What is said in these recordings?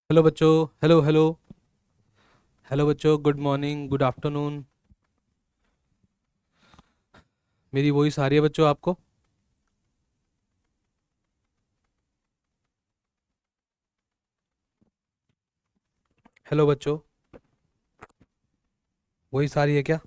Hello बच्चों। Hello hello. Hello बच्चों, good morning, good afternoon. मेरी वॉइस आ रही है बच्चों आपको? हेलो बच्चों, वॉइस आ रही है क्या?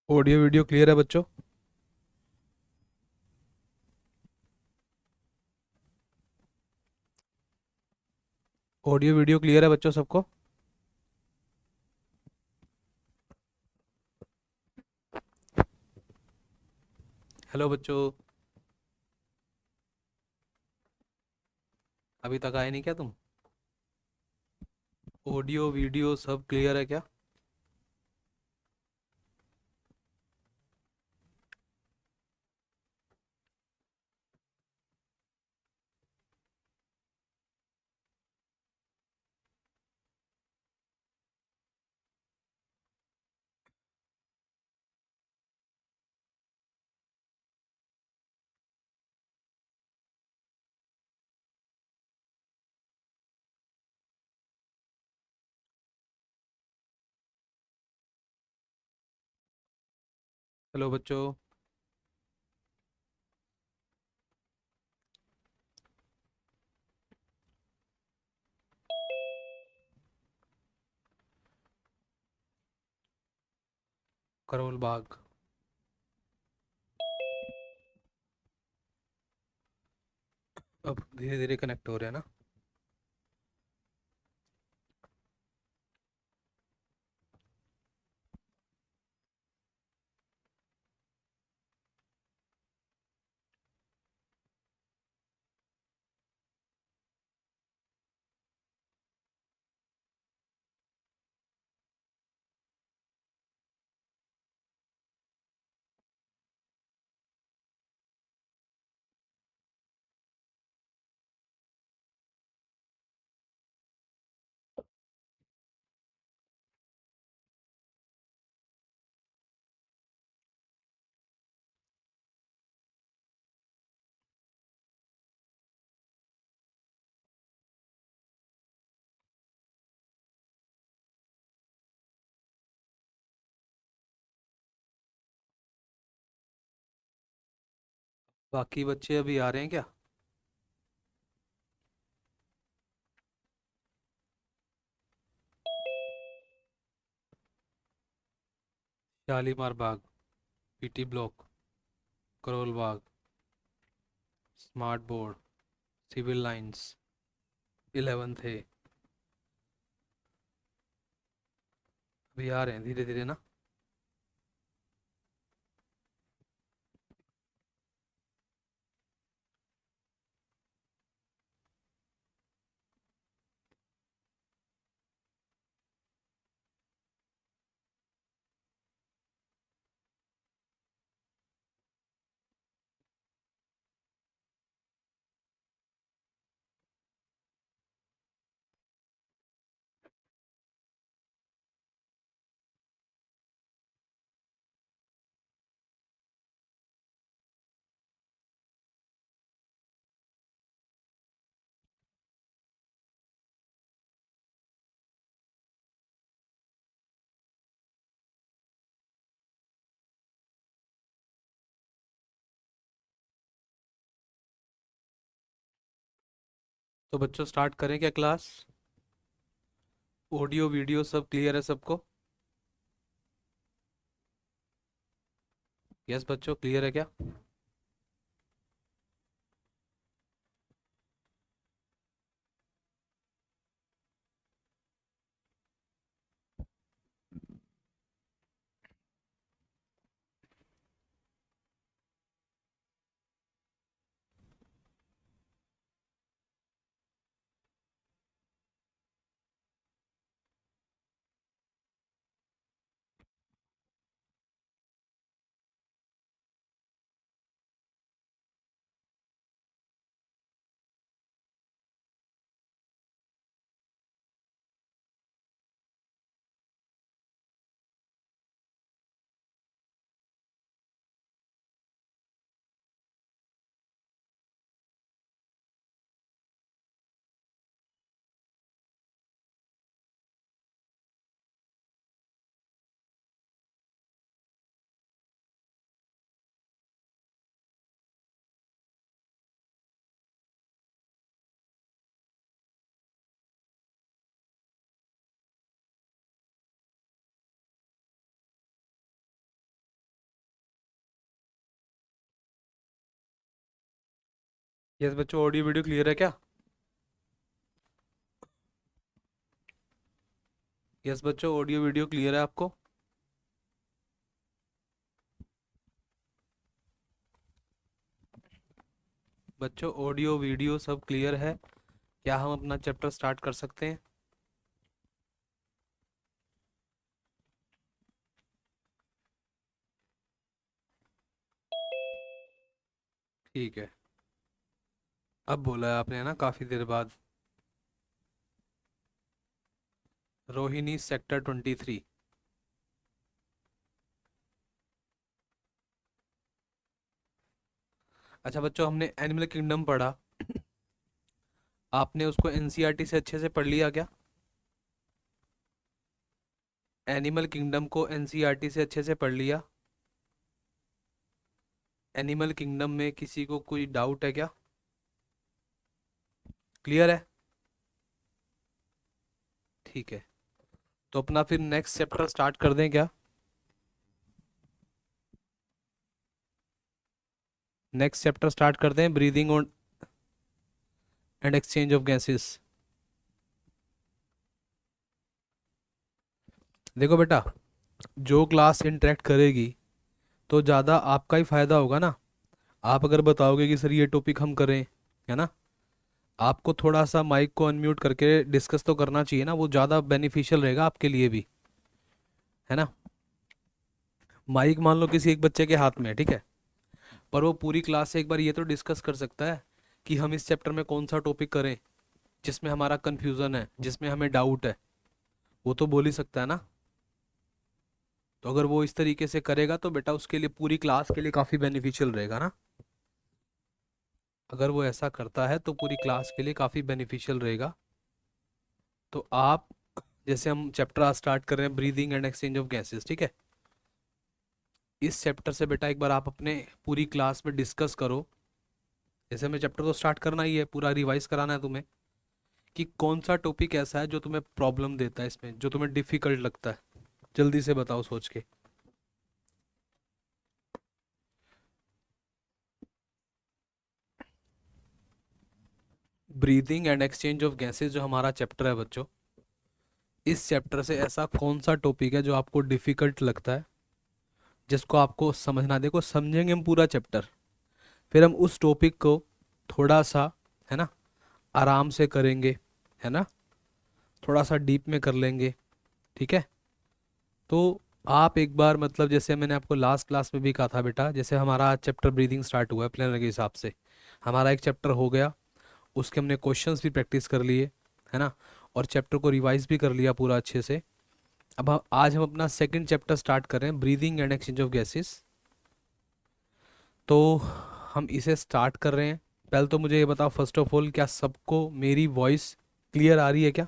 ऑडियो वीडियो क्लियर है बच्चों? ऑडियो वीडियो क्लियर है बच्चों सबको? हेलो बच्चों, अभी तक आए नहीं क्या तुम? ऑडियो वीडियो सब क्लियर है क्या? हेलो बच्चों। करोल बाग। अब धीरे धीरे कनेक्ट हो रहे हैं ना? बाकी बच्चे अभी आ रहे हैं क्या? Shalimar Bagh, PT block, Karol Bagh, smart board, civil lines, 11th है। अभी आ रहे हैं धीरे धीरे ना? तो बच्चों स्टार्ट करें क्या क्लास? ऑडियो वीडियो सब क्लियर है सबको? यस बच्चों, क्लियर है क्या? यस बच्चों, ऑडियो वीडियो क्लियर है क्या? यस बच्चों, ऑडियो वीडियो क्लियर है आपको? बच्चों, ऑडियो वीडियो सब क्लियर है? क्या हम अपना चैप्टर स्टार्ट कर सकते हैं? ठीक है। अब बोला है आपने, है ना, काफी देर बाद। रोहिणी सेक्टर 23। अच्छा बच्चों, हमने एनिमल किंगडम पढ़ा। आपने उसको एनसीईआरटी से अच्छे से पढ़ लिया क्या? एनिमल किंगडम को एनसीईआरटी से अच्छे से पढ़ लिया? एनिमल किंगडम में किसी को कोई डाउट है क्या? क्लियर है? ठीक है। तो अपना फिर नेक्स्ट चैप्टर स्टार्ट कर दें क्या? नेक्स्ट चैप्टर स्टार्ट कर दें, breathing on and exchange of gases. देखो बेटा, जो क्लास इंटरेक्ट करेगी तो ज़्यादा आपका ही फायदा होगा ना। आप अगर बताओगे कि सर ये टॉपिक हम करें, है ना, आपको थोड़ा सा माइक को अनम्यूट करके डिस्कस तो करना चाहिए ना, वो ज़्यादा बेनिफिशियल रहेगा आपके लिए भी, है ना। माइक मान लो किसी एक बच्चे के हाथ में है, ठीक है, पर वो पूरी क्लास से एक बार ये तो डिस्कस कर सकता है कि हम इस चैप्टर में कौन सा टॉपिक करें जिसमें हमारा कन्फ्यूज़न है, जिसमें हमें डाउट है। वो तो बोल ही सकता है ना। तो अगर वो इस तरीके से करेगा तो बेटा उसके लिए, पूरी क्लास के लिए काफ़ी बेनिफिशियल रहेगा ना। अगर वो ऐसा करता है तो पूरी क्लास के लिए काफ़ी बेनिफिशियल रहेगा। तो आप, जैसे हम चैप्टर आज स्टार्ट कर रहे हैं, breathing and exchange of gases, ठीक है, इस चैप्टर से बेटा एक बार आप अपने पूरी क्लास में डिस्कस करो। जैसे हमें चैप्टर तो स्टार्ट करना ही है, पूरा रिवाइज कराना है तुम्हें, कि कौन सा टॉपिक ऐसा है जो तुम्हें प्रॉब्लम देता है, इसमें जो तुम्हें डिफिकल्ट लगता है। जल्दी से बताओ सोच के। Breathing and exchange of gases जो हमारा चैप्टर है बच्चों, इस चैप्टर से ऐसा कौन सा टॉपिक है जो आपको डिफिकल्ट लगता है, जिसको आपको समझना। देखो, समझेंगे हम पूरा चैप्टर, फिर हम उस टॉपिक को थोड़ा सा, है ना, आराम से करेंगे, है ना, थोड़ा सा डीप में कर लेंगे, ठीक है। तो आप एक बार, मतलब जैसे मैंने आपको लास्ट क्लास में भी कहा था बेटा, जैसे हमारा चैप्टर ब्रीदिंग स्टार्ट हुआ है प्लानर के हिसाब से, हमारा एक चैप्टर हो गया, उसके हमने क्वेश्चंस भी प्रैक्टिस कर लिए, है ना, और चैप्टर को रिवाइज भी कर लिया पूरा अच्छे से। अब आज हम अपना सेकंड चैप्टर स्टार्ट कर रहे हैं, breathing and exchange of gases. तो हम इसे स्टार्ट कर रहे हैं। पहले तो मुझे ये बताओ, फर्स्ट ऑफ ऑल, क्या सबको मेरी वॉइस क्लियर आ रही है क्या?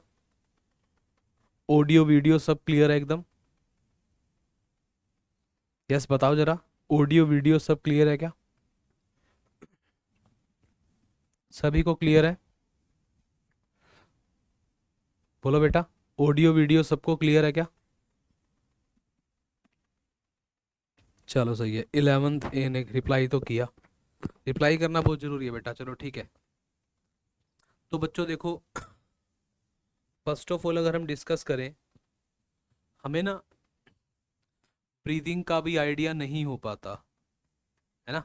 ऑडियो वीडियो सब क्लियर है एकदम? यस बताओ जरा, ऑडियो वीडियो सब क्लियर है क्या? सभी को क्लियर है? बोलो बेटा, ऑडियो वीडियो सबको क्लियर है क्या? चलो सही है, 11th ए ने रिप्लाई तो किया। रिप्लाई करना बहुत जरूरी है बेटा, चलो ठीक है। तो बच्चों देखो, फर्स्ट ऑफ ऑल अगर हम डिस्कस करें, हमें ना ब्रीदिंग का भी आइडिया नहीं हो पाता, है ना।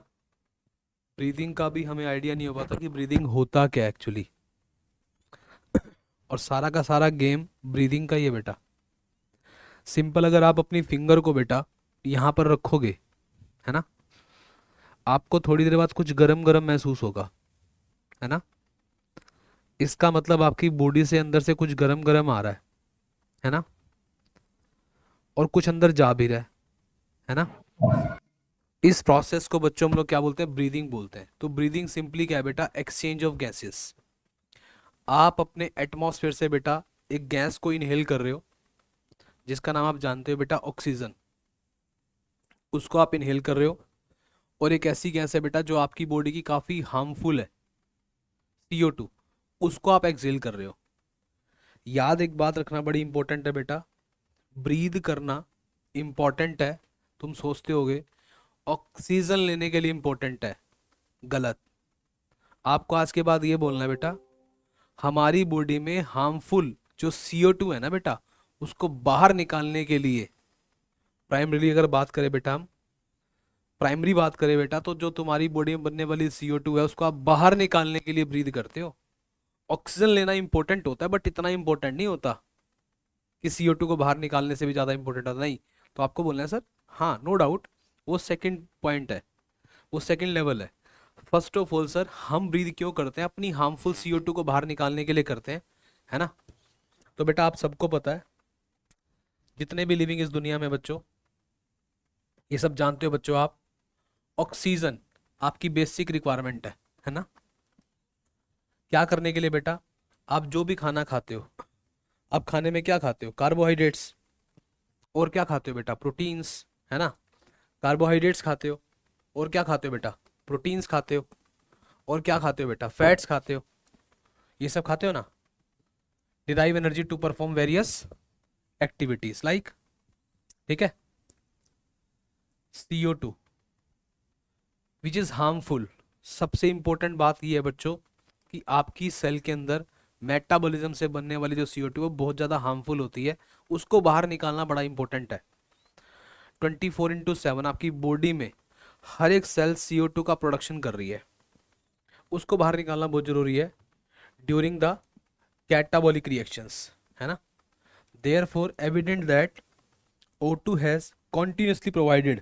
ब्रीदिंग का भी हमें आइडिया नहीं हो पाता कि ब्रीदिंग होता क्या एक्चुअली। और सारा का सारा गेम ब्रीदिंग का ही है बेटा। सिंपल, अगर आप अपनी फिंगर को बेटा यहाँ पर रखोगे, है ना, आपको थोड़ी देर बाद कुछ गरम गरम महसूस होगा, है ना। इसका मतलब आपकी बॉडी से अंदर से कुछ गरम गरम आ रहा है ना, और कुछ अंदर जा भी रहा है ना। इस प्रोसेस को बच्चों हम लोग क्या बोलते हैं? ब्रीदिंग बोलते हैं। तो ब्रीदिंग सिंपली क्या है बेटा? Exchange of gases. आप अपने एटमॉस्फेयर से बेटा एक गैस को इनहेल कर रहे हो, जिसका नाम आप जानते हो बेटा, ऑक्सीजन। उसको आप इनहेल कर रहे हो, और एक ऐसी गैस है बेटा जो आपकी बॉडी की काफी हार्मफुल है, CO2, उसको आप एक्सहेल कर रहे हो। याद एक बात रखना बड़ी इंपॉर्टेंट है बेटा, ब्रीद करना इंपॉर्टेंट है। तुम सोचते होगे ऑक्सीजन लेने के लिए इंपॉर्टेंट है, गलत। आपको आज के बाद ये बोलना है बेटा, हमारी बॉडी में हार्मफुल जो CO2 है ना बेटा, उसको बाहर निकालने के लिए, प्राइमरीली अगर बात करें बेटा हम, प्राइमरी बात करें बेटा, तो जो तुम्हारी बॉडी में बनने वाली CO2 है उसको आप बाहर निकालने के लिए ब्रीद करते हो। ऑक्सीजन लेना इंपॉर्टेंट होता है बट इतना इंपॉर्टेंट नहीं होता कि CO2 को बाहर निकालने से भी ज़्यादा इंपॉर्टेंट होता नहीं। तो आपको बोलना है सर, हाँ नो डाउट, वो सेकंड पॉइंट है, वो सेकंड लेवल है। फर्स्ट ऑफ ऑल सर, हम ब्रीद क्यों करते हैं? अपनी हार्मफुल CO2 को बाहर निकालने के लिए करते हैं, है ना। तो बेटा आप सबको पता है, जितने भी लिविंग इस दुनिया में बच्चों, ये सब जानते हो बच्चों आप, ऑक्सीजन आपकी बेसिक रिक्वायरमेंट है ना। क्या करने के लिए बेटा? आप जो भी खाना खाते हो, आप खाने में क्या खाते हो? कार्बोहाइड्रेट्स। और क्या खाते हो बेटा? प्रोटीन्स, है ना। कार्बोहाइड्रेट्स खाते हो, और क्या खाते हो बेटा? प्रोटीन्स खाते हो, और क्या खाते हो बेटा? फैट्स खाते हो। ये सब खाते हो ना। Derive energy to perform various activities like, ठीक है, CO2 विच इज हार्मफुल। सबसे इंपॉर्टेंट बात यह है बच्चों कि आपकी सेल के अंदर मेटाबॉलिज्म से बनने वाली जो CO2 है बहुत ज़्यादा हार्मफुल होती है, उसको बाहर निकालना बड़ा इंपॉर्टेंट है। 24/7 आपकी बॉडी में हर एक सेल CO2 का प्रोडक्शन कर रही है, उसको बाहर निकालना बहुत जरूरी है ड्यूरिंग द कैटाबॉलिक रिएक्शंस, है ना। Therefore evident that O2 has continuously provided,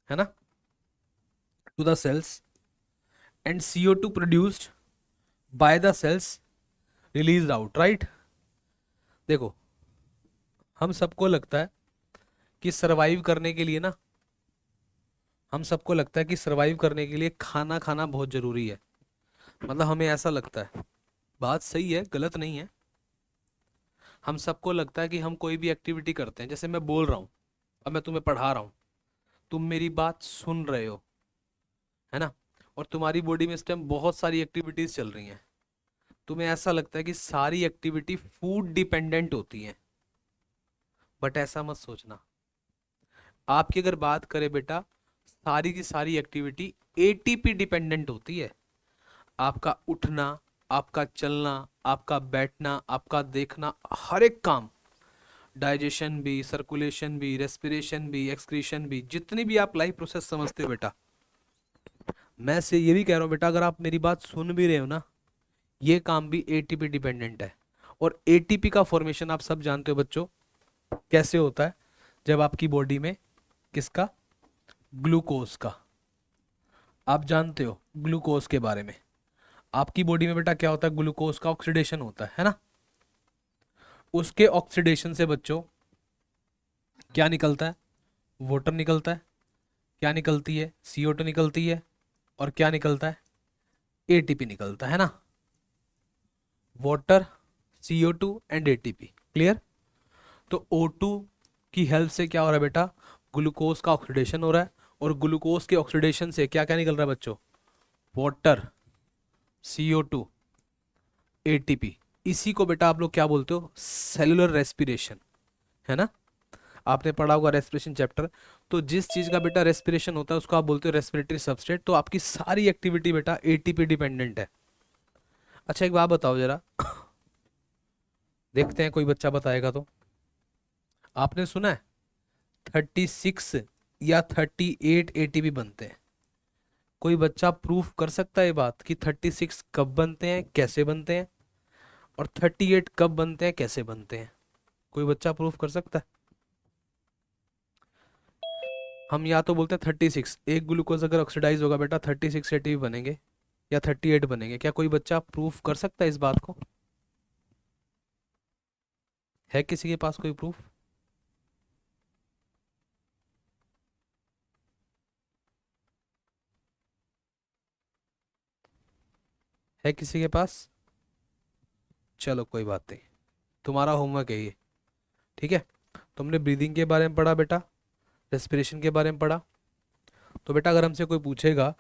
है ना, to the cells and CO2 produced by the cells released out, right। देखो, हम सबको लगता है कि सरवाइव करने के लिए ना, हम सबको लगता है कि सरवाइव करने के लिए खाना खाना बहुत जरूरी है। मतलब हमें ऐसा लगता है, बात सही है, गलत नहीं है। हम सबको लगता है कि हम कोई भी एक्टिविटी करते हैं, जैसे मैं बोल रहा हूँ, अब मैं तुम्हें पढ़ा रहा हूँ, तुम मेरी बात सुन रहे हो, है ना, और तुम्हारी बॉडी में इस टाइम बहुत सारी एक्टिविटीज चल रही हैं। तुम्हें ऐसा लगता है कि सारी एक्टिविटी फूड डिपेंडेंट होती हैं, बट ऐसा मत सोचना। आपकी अगर बात करें बेटा, सारी की सारी एक्टिविटी ATP डिपेंडेंट होती है। आपका उठना, आपका चलना, आपका बैठना, आपका देखना, हर एक काम, डाइजेशन भी, सर्कुलेशन भी, रेस्पिरेशन भी, एक्सक्रीशन भी, जितनी भी आप लाइफ प्रोसेस समझते हो बेटा, मैं से ये भी कह रहा हूँ बेटा, अगर आप मेरी बात सुन भी रहे हो ना, ये काम भी ATP डिपेंडेंट है। और ATP का फॉर्मेशन आप सब जानते हो बच्चों, कैसे होता है? जब आपकी बॉडी में किसका? ग्लूकोज का। आप जानते हो ग्लूकोज के बारे में। आपकी बॉडी में बेटा क्या होता है? ग्लूकोज का ऑक्सीडेशन होता है ना। उसके ऑक्सीडेशन से बच्चों क्या निकलता है? वाटर निकलता है। क्या निकलती है? CO2 निकलती है। और क्या निकलता है? ATP निकलता है ना। Water, CO2 and ATP, clear. तो O2 की हेल्प से क्या हो रहा है बेटा? ग्लूकोज का ऑक्सीडेशन हो रहा है, और ग्लूकोज के ऑक्सीडेशन से क्या क्या निकल रहा है बच्चों? Water, CO2, ATP। इसी को बेटा आप लोग क्या बोलते हो? सेलुलर रेस्पिरेशन, है ना। आपने पढ़ा होगा रेस्पिरेशन चैप्टर। तो जिस चीज का बेटा रेस्पिरेशन होता है उसको आप बोलते हो रेस्पिरेटरी सबस्ट्रेट। तो आपकी सारी एक्टिविटी बेटा ATP डिपेंडेंट है। अच्छा एक बात बताओ जरा, देखते हैं कोई बच्चा बताएगा तो। आपने सुना है 36 या 38 ATP बनते हैं? कोई बच्चा प्रूफ कर सकता है ये बात कि 36 कब बनते हैं, कैसे बनते हैं, और 38 कब बनते हैं, कैसे बनते हैं? कोई बच्चा प्रूफ कर सकता है? हम या तो बोलते हैं 36, एक ग्लूकोज अगर ऑक्सीडाइज होगा बेटा 36 ATP बनेंगे, या 38 बनेंगे। क्या कोई बच्चा प्रूफ कर सकता है इस बात को? है किसी के पास कोई प्रूफ? है किसी के पास? चलो कोई बात नहीं, तुम्हारा होमवर्क है ये, ठीक है। तुमने ब्रीदिंग के बारे में पढ़ा बेटा, रेस्पिरेशन के बारे में पढ़ा। तो बेटा अगर हमसे कोई पूछेगा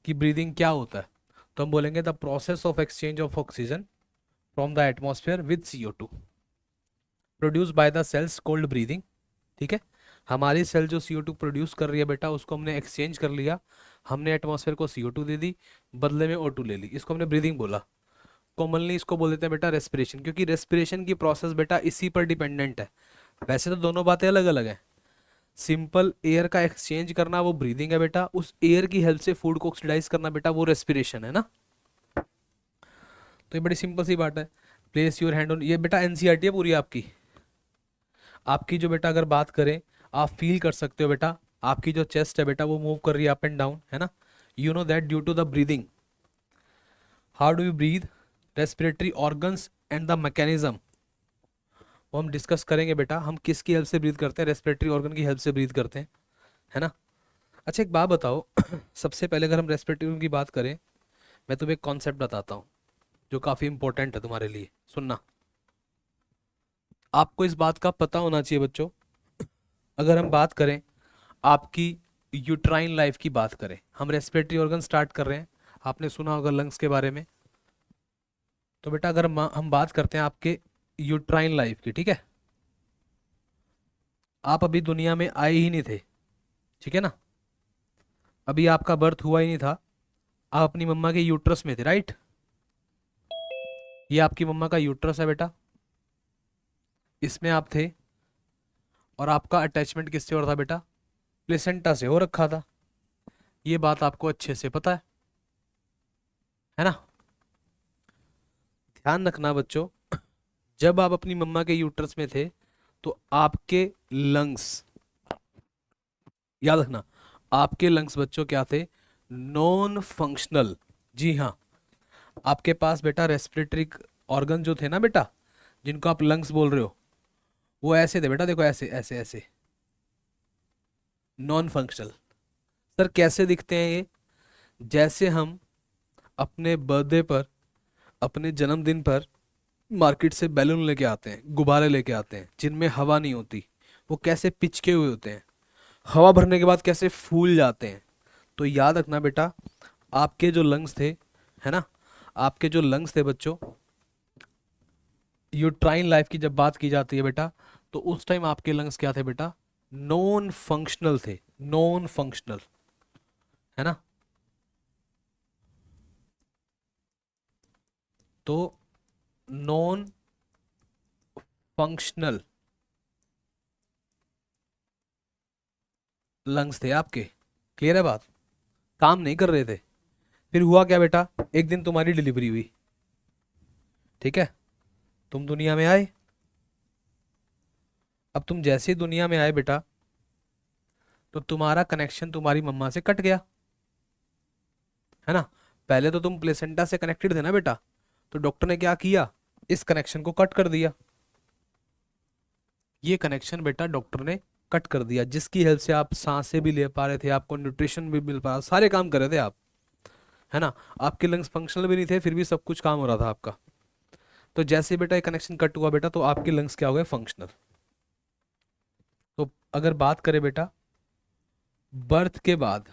कि ब्रीदिंग क्या होता है, तो हम बोलेंगे the process of exchange of oxygen from the atmosphere with CO2 produce by the cells called breathing, ठीक है। हमारी सेल जो CO2 प्रोड्यूस कर रही है बेटा, उसको हमने एक्सचेंज कर लिया हमने एटमॉस्फेयर को CO2 दे दी, बदले में O2 ले ली, इसको हमने ब्रीदिंग बोला। कॉमनली इसको बोल देते हैं बेटा रेस्पिरेशन, क्योंकि रेस्पिरेशन की प्रोसेस बेटा इसी पर डिपेंडेंट है। वैसे तो दोनों बातें अलग अलग हैं। सिंपल एयर का एक्सचेंज करना वो ब्रीदिंग है बेटा, उस एयर की हेल्प से फूड को ऑक्सीडाइज करना बेटा वो रेस्पिरेशन है ना। तो ये बड़ी सिंपल सी बात है। प्लेस योर हैंड ऑन, ये बेटा एनसीईआरटी है पूरी आपकी। आपकी जो बेटा अगर बात करें, आप फील कर सकते हो बेटा, आपकी जो चेस्ट है बेटा वो मूव कर रही है अप एंड डाउन, है ना। You know that due to the breathing. How do you breathe, respiratory organs and the mechanism, वो हम डिस्कस करेंगे बेटा। हम किसकी हेल्प से ब्रीद करते हैं, रेस्पिरेटरी ऑर्गन की हेल्प से ब्रीद करते हैं, है ना। अच्छा एक बात बताओ सबसे पहले अगर हम रेस्पिरेटरी ऑर्गन की बात करें, मैं तुम्हें एक कॉन्सेप्ट बताता हूँ जो काफ़ी इंपॉर्टेंट है तुम्हारे लिए, सुनना। आपको इस बात का पता होना चाहिए बच्चों, अगर हम बात करें आपकी यूट्राइन लाइफ की बात करें, हम रेस्पिरेटरी ऑर्गन स्टार्ट कर रहे हैं। आपने सुना होगा लंग्स के बारे में। तो बेटा अगर हम बात करते हैं आपके यूट्राइन लाइफ की, ठीक है। आप अभी दुनिया में आए ही नहीं थे, ठीक है ना। अभी आपका बर्थ हुआ ही नहीं था, आप अपनी मम्मा के यूट्रस में थे, राइट। ये आपकी मम्मा का यूट्रस है बेटा, इसमें आप थे। और आपका अटैचमेंट किससे हो रहा था बेटा, प्लेसेंटा से हो रखा था। ये बात आपको अच्छे से पता है ना। ध्यान रखना बच्चों, जब आप अपनी मम्मा के यूट्रस में थे तो आपके लंग्स, याद रखना, आपके लंग्स बच्चों क्या थे, नॉन फंक्शनल। जी हाँ, आपके पास बेटा रेस्पिरेटरी ऑर्गन जो थे ना बेटा, जिनको आप लंग्स बोल रहे हो, वो ऐसे थे बेटा, देखो ऐसे ऐसे ऐसे, नॉन फंक्शनल। सर कैसे दिखते हैं ये, जैसे हम अपने बर्थडे पर, अपने जन्मदिन पर मार्केट से बैलून लेके आते हैं, गुब्बारे लेके आते हैं जिनमें हवा नहीं होती, वो कैसे पिचके हुए होते हैं, हवा भरने के बाद कैसे फूल जाते हैं। तो याद रखना बेटा, आपके जो लंग्स थे, है ना, आपके जो लंग्स थे बच्चों, यूट्राइन लाइफ की जब बात की जाती है बेटा, तो उस टाइम आपके लंग्स क्या थे बेटा, नॉन फंक्शनल थे, नॉन फंक्शनल, है ना। तो नॉन फंक्शनल लंग्स थे आपके, क्लियर है बात, काम नहीं कर रहे थे। फिर हुआ क्या बेटा, एक दिन तुम्हारी डिलीवरी हुई, ठीक है, तुम दुनिया में आए। अब तुम जैसे ही दुनिया में आए बेटा, तो तुम्हारा कनेक्शन तुम्हारी मम्मा से कट गया, है ना। पहले तो तुम प्लेसेंटा से कनेक्टेड थे ना बेटा, तो डॉक्टर ने क्या किया, इस कनेक्शन को कट कर दिया। ये कनेक्शन बेटा डॉक्टर ने कट कर दिया, जिसकी हेल्प से आप सांसें भी ले पा रहे थे, आपको न्यूट्रिशन भी मिल पा रहा, सारे काम कर रहे थे आप, है ना। आपके लंग्स फंक्शनल भी नहीं थे, फिर भी सब कुछ काम हो रहा था आपका। तो जैसे ही बेटा ये कनेक्शन कट हुआ बेटा, तो आपके लंग्स क्या हो गए, फंक्शनल। तो अगर बात करें बेटा बर्थ के बाद,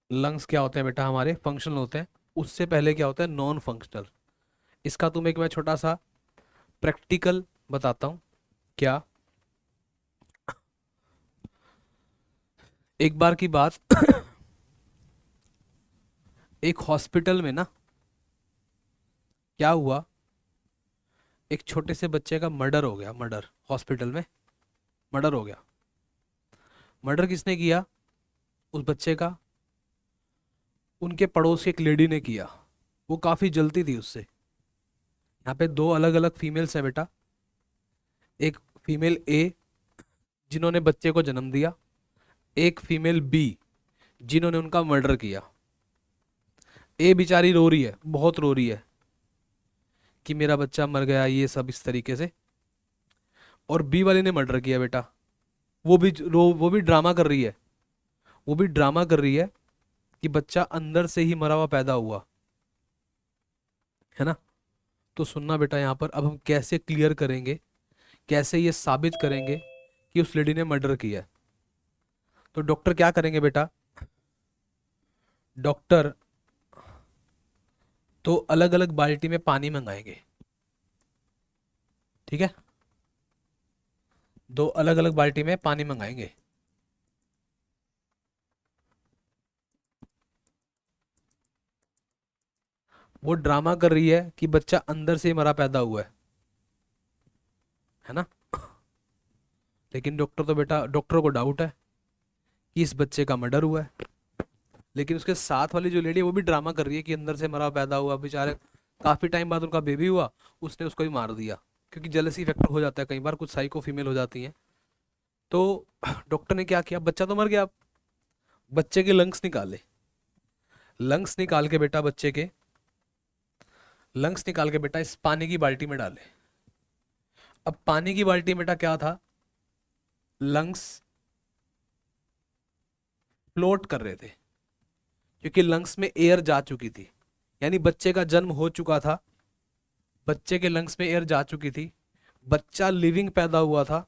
लंग्स क्या होते हैं बेटा हमारे, फंक्शनल होते हैं। उससे पहले क्या होता है, नॉन फंक्शनल। इसका तुम्हें एक मैं छोटा सा प्रैक्टिकल बताता हूँ। क्या, एक बार की बात एक हॉस्पिटल में ना क्या हुआ, एक छोटे से बच्चे का मर्डर हो गया, मर्डर, हॉस्पिटल में मर्डर हो गया। मर्डर किसने किया उस बच्चे का, उनके पड़ोस की एक लेडी ने किया। वो काफ़ी जलती थी उससे। यहाँ पे दो अलग अलग फीमेल्स हैं बेटा, एक फीमेल ए जिन्होंने बच्चे को जन्म दिया, एक फीमेल बी जिन्होंने उनका मर्डर किया। ए बेचारी रो रही है, बहुत रो रही है कि मेरा बच्चा मर गया, ये सब इस तरीके से। और बी वाले ने मर्डर किया बेटा, वो भी ड्रामा कर रही है, वो भी ड्रामा कर रही है कि बच्चा अंदर से ही मरा हुआ पैदा हुआ, है ना। तो सुनना बेटा, यहाँ पर अब हम कैसे क्लियर करेंगे, कैसे ये साबित करेंगे कि उस लेडी ने मर्डर किया है। तो डॉक्टर क्या करेंगे बेटा, डॉक्टर तो अलग अलग बाल्टी में पानी मंगाएंगे, ठीक है, दो अलग अलग बाल्टी में पानी मंगाएंगे। वो ड्रामा कर रही है कि बच्चा अंदर से मरा पैदा हुआ है ना। लेकिन डॉक्टर को डाउट है कि इस बच्चे का मर्डर हुआ है। लेकिन उसके साथ वाली जो लेडी है वो भी ड्रामा कर रही है कि अंदर से मरा पैदा हुआ, बेचारे काफी टाइम बाद उनका बेबी हुआ, उसने उसको भी मार दिया। क्योंकि जेलसी फैक्टर हो जाता है कई बार, कुछ साइको फीमेल हो जाती हैं। तो डॉक्टर ने क्या किया, बच्चा तो मर गया, अब बच्चे के लंग्स निकाले। लंग्स निकाल के बेटा बच्चे के लंग्स निकाल के बेटा इस पानी की बाल्टी में डाले। अब पानी की बाल्टी में बेटा क्या था, लंग्स फ्लोट कर रहे थे क्योंकि लंग्स में एयर जा चुकी थी। यानी बच्चे का जन्म हो चुका था, बच्चे के लंग्स में एयर जा चुकी थी, बच्चा लिविंग पैदा हुआ था,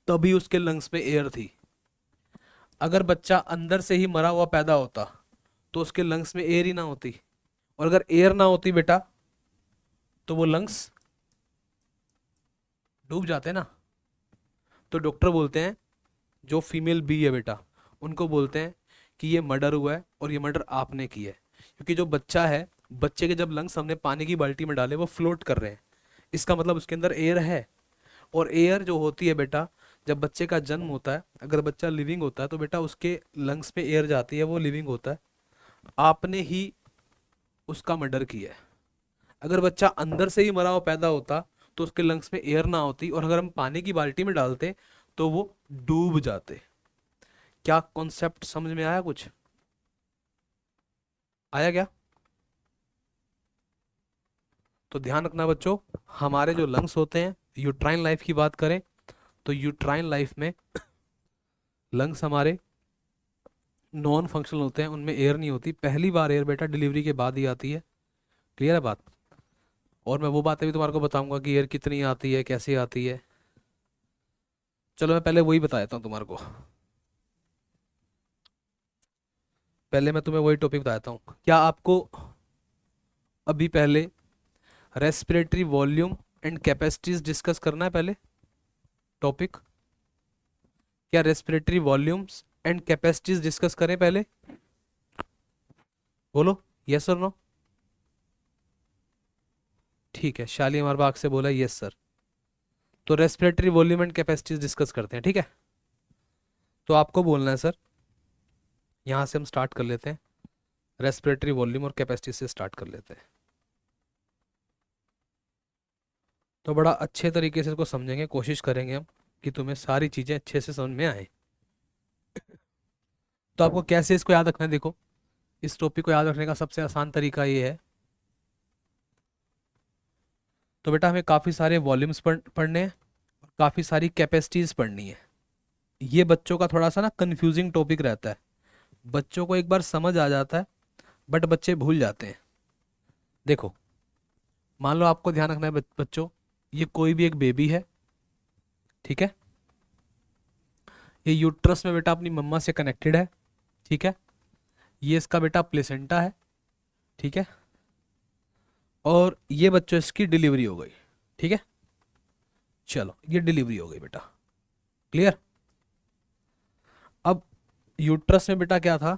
तभी उसके लंग्स में एयर थी। अगर बच्चा अंदर से ही मरा हुआ पैदा होता तो उसके लंग्स में एयर ही ना होती, और अगर एयर ना होती बेटा तो वो लंग्स डूब जाते ना। तो डॉक्टर बोलते हैं जो फीमेल बी है बेटा, उनको बोलते हैं कि ये मर्डर हुआ है और ये मर्डर आपने किया है। क्योंकि जो बच्चा है, बच्चे के जब लंग्स हमने पानी की बाल्टी में डाले वो फ्लोट कर रहे हैं, इसका मतलब उसके अंदर एयर है। और एयर जो होती है बेटा, जब बच्चे का जन्म होता है, अगर बच्चा लिविंग होता है तो बेटा उसके लंग्स में एयर जाती है, वो लिविंग होता है। आपने ही उसका मर्डर किया है। अगर बच्चा अंदर से ही मरा हुआ पैदा होता तो उसके लंग्स में एयर ना होती, और अगर हम पानी की बाल्टी में डालते तो वो डूब जाते। क्या कॉन्सेप्ट समझ में आया, कुछ आया क्या? तो ध्यान रखना बच्चों, हमारे जो लंग्स होते हैं, यूट्राइन लाइफ की बात करें तो यूट्राइन लाइफ में लंग्स हमारे नॉन फंक्शनल होते हैं, उनमें एयर नहीं होती। पहली बार एयर बेटा डिलीवरी के बाद ही आती है। क्लियर है बात? और मैं वो बातें भी तुम्हारे को बताऊंगा कि एयर कितनी आती है, कैसे आती है। चलो मैं पहले वही बता देता हूँ तुम्हारे को। पहले मैं तुम्हें वही टॉपिक बताता हूँ। क्या आपको अभी पहले respiratory volume and capacities discuss करना है पहले टॉपिक? क्या respiratory volumes and capacities discuss करें पहले? बोलो यस और नो। ठीक है, शालीमार बाग से बोला यस सर। तो respiratory volume and capacities discuss करते हैं, ठीक है। तो आपको बोलना है सर, यहां से हम स्टार्ट कर लेते हैं, रेस्पिरेटरी वॉल्यूम और कैपेसिटी से स्टार्ट कर लेते हैं। तो बड़ा अच्छे तरीके से इसको समझेंगे, कोशिश करेंगे हम कि तुम्हें सारी चीज़ें अच्छे से समझ में आए। तो आपको कैसे इसको याद रखना है, देखो इस टॉपिक को याद रखने का सबसे आसान तरीका ये है। तो बेटा हमें काफ़ी सारे वॉल्यूम्स पढ़ने हैं, काफ़ी सारी कैपेसिटीज पढ़नी है। ये बच्चों का थोड़ा सा ना कंफ्यूजिंग टॉपिक रहता है, बच्चों को एक बार समझ आ जाता है बट बच्चे भूल जाते हैं। देखो मान लो आपको ध्यान रखना है बच्चों, ये कोई भी एक बेबी है, ठीक है। ये यूट्रस में बेटा अपनी मम्मा से कनेक्टेड है, ठीक है। ये इसका बेटा प्लेसेंटा है, ठीक है। और ये बच्चों इसकी डिलीवरी हो गई, ठीक है। चलो ये डिलीवरी हो गई बेटा, क्लियर। अब यूट्रस में बेटा क्या था,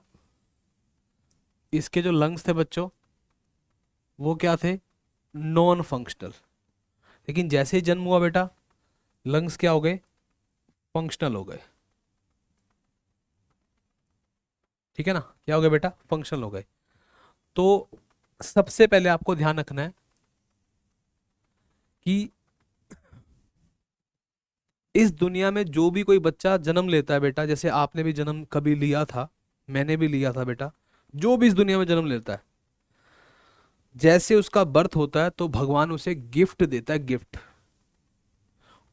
इसके जो लंग्स थे बच्चों वो क्या थे, नॉन फंक्शनल। लेकिन जैसे ही जन्म हुआ बेटा लंग्स क्या हो गए, फंक्शनल हो गए, ठीक है ना। क्या हो गए बेटा, फंक्शनल हो गए। तो सबसे पहले आपको ध्यान रखना है कि इस दुनिया में जो भी कोई बच्चा जन्म लेता है बेटा, जैसे आपने भी जन्म कभी लिया था, मैंने भी लिया था बेटा, जो भी इस दुनिया में जन्म लेता है, जैसे उसका बर्थ होता है तो भगवान उसे गिफ्ट देता है, गिफ्ट।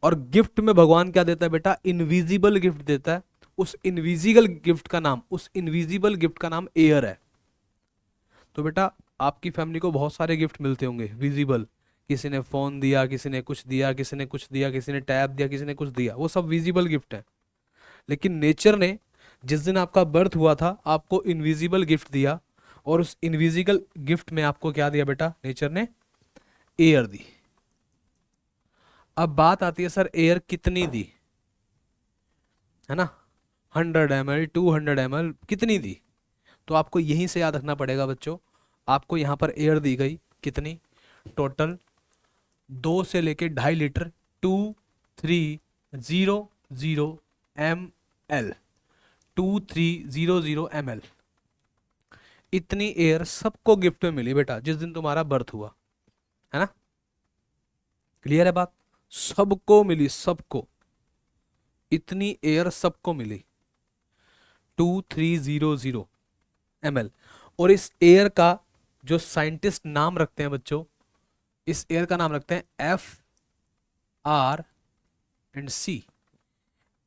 और गिफ्ट में भगवान क्या देता है बेटा, इनविजिबल गिफ्ट देता है। उस इनविजिबल गिफ्ट का नाम एयर है। तो बेटा आपकी फैमिली को बहुत सारे गिफ्ट मिलते होंगे विजिबल, किसी ने फोन दिया, किसी ने कुछ दिया, किसी ने कुछ दिया, किसी ने टैब दिया, किसी ने कुछ दिया, वो सब विजिबल गिफ्ट है। लेकिन नेचर ने जिस दिन आपका बर्थ हुआ था आपको इनविजिबल गिफ्ट दिया, और उस इनविजिबल गिफ्ट में आपको क्या दिया बेटा, नेचर ने एयर दी। अब बात आती है सर एयर कितनी दी, है ना, 100 ml 200 ml कितनी दी। तो आपको यहीं से याद रखना पड़ेगा बच्चों, आपको यहाँ पर एयर दी गई कितनी टोटल 2 से लेके 2.5 लीटर 2300 ml 2300 ml इतनी एयर सबको गिफ्ट में मिली बेटा जिस दिन तुम्हारा बर्थ हुआ, है ना? क्लियर है बात? सबको मिली, सबको इतनी एयर सबको मिली 2300 ml। और इस एयर का जो साइंटिस्ट नाम रखते हैं बच्चों, इस एयर का नाम रखते हैं FRC,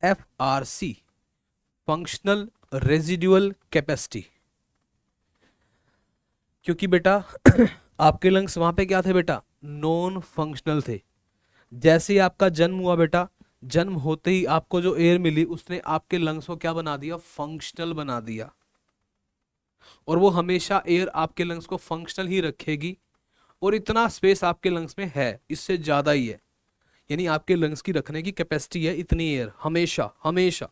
FRC functional residual capacity. क्योंकि बेटा आपके लंग्स वहां पे क्या थे बेटा, नॉन फंक्शनल थे। जैसे ही आपका जन्म हुआ बेटा, जन्म होते ही आपको जो एयर मिली उसने आपके लंग्स को क्या बना दिया, फंक्शनल बना दिया। और वो हमेशा एयर आपके लंग्स को फंक्शनल ही रखेगी। और इतना स्पेस आपके लंग्स में है, इससे ज्यादा ही है, यानी आपके लंग्स की रखने की कैपेसिटी है इतनी एयर हमेशा हमेशा।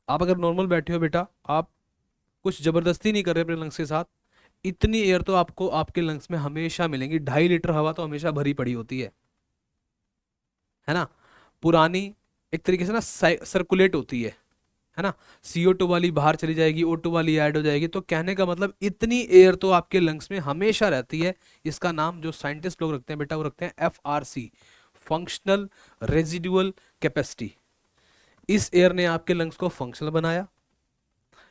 आप अगर नॉर्मल बैठे हो बेटा, आप कुछ जबरदस्ती नहीं कर रहे अपने लंग्स के साथ, इतनी एयर तो आपको आपके लंग्स में हमेशा मिलेंगी। 2.5 लीटर हवा तो हमेशा भरी पड़ी होती है ना? पुरानी एक तरीके से ना सर्कुलेट होती है ना? CO2 वाली बाहर चली जाएगी, O2 वाली ऐड हो जाएगी। तो कहने का मतलब इतनी एयर तो आपके लंग्स में हमेशा रहती है। इसका नाम जो साइंटिस्ट लोग रखते हैं बेटा, वो रखते हैं FRC, फंक्शनल रेजिडुअल कैपेसिटी। इस एयर ने आपके लंग्स को फंक्शनल बनाया,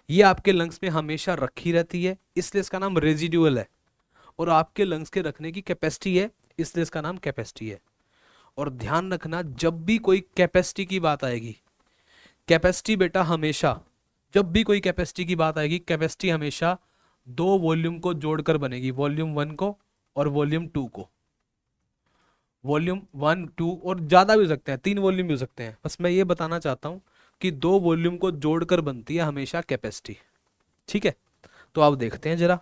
ये आपके लंग्स में हमेशा रखी रहती है, इसलिए इसका नाम रेजिडुअल है। और आपके लंग्स के रखने की कैपेसिटी है, इसलिए इसका नाम कैपेसिटी है। और ध्यान रखना, जब भी कोई कैपेसिटी की बात आएगी, कैपेसिटी बेटा हमेशा, जब भी कोई कैपेसिटी की बात आएगी, कैपेसिटी हमेशा 2 वॉल्यूम को जोड़कर बनेगी, वॉल्यूम 1 को और वॉल्यूम 2 को। वॉल्यूम 1 2 और ज्यादा भी हो सकते हैं, 3 वॉल्यूम भी हो सकते हैं। बस मैं ये बताना चाहता हूं कि 2 वॉल्यूम को जोड़कर बनती है हमेशा कैपेसिटी। ठीक है, तो आप देखते हैं जरा,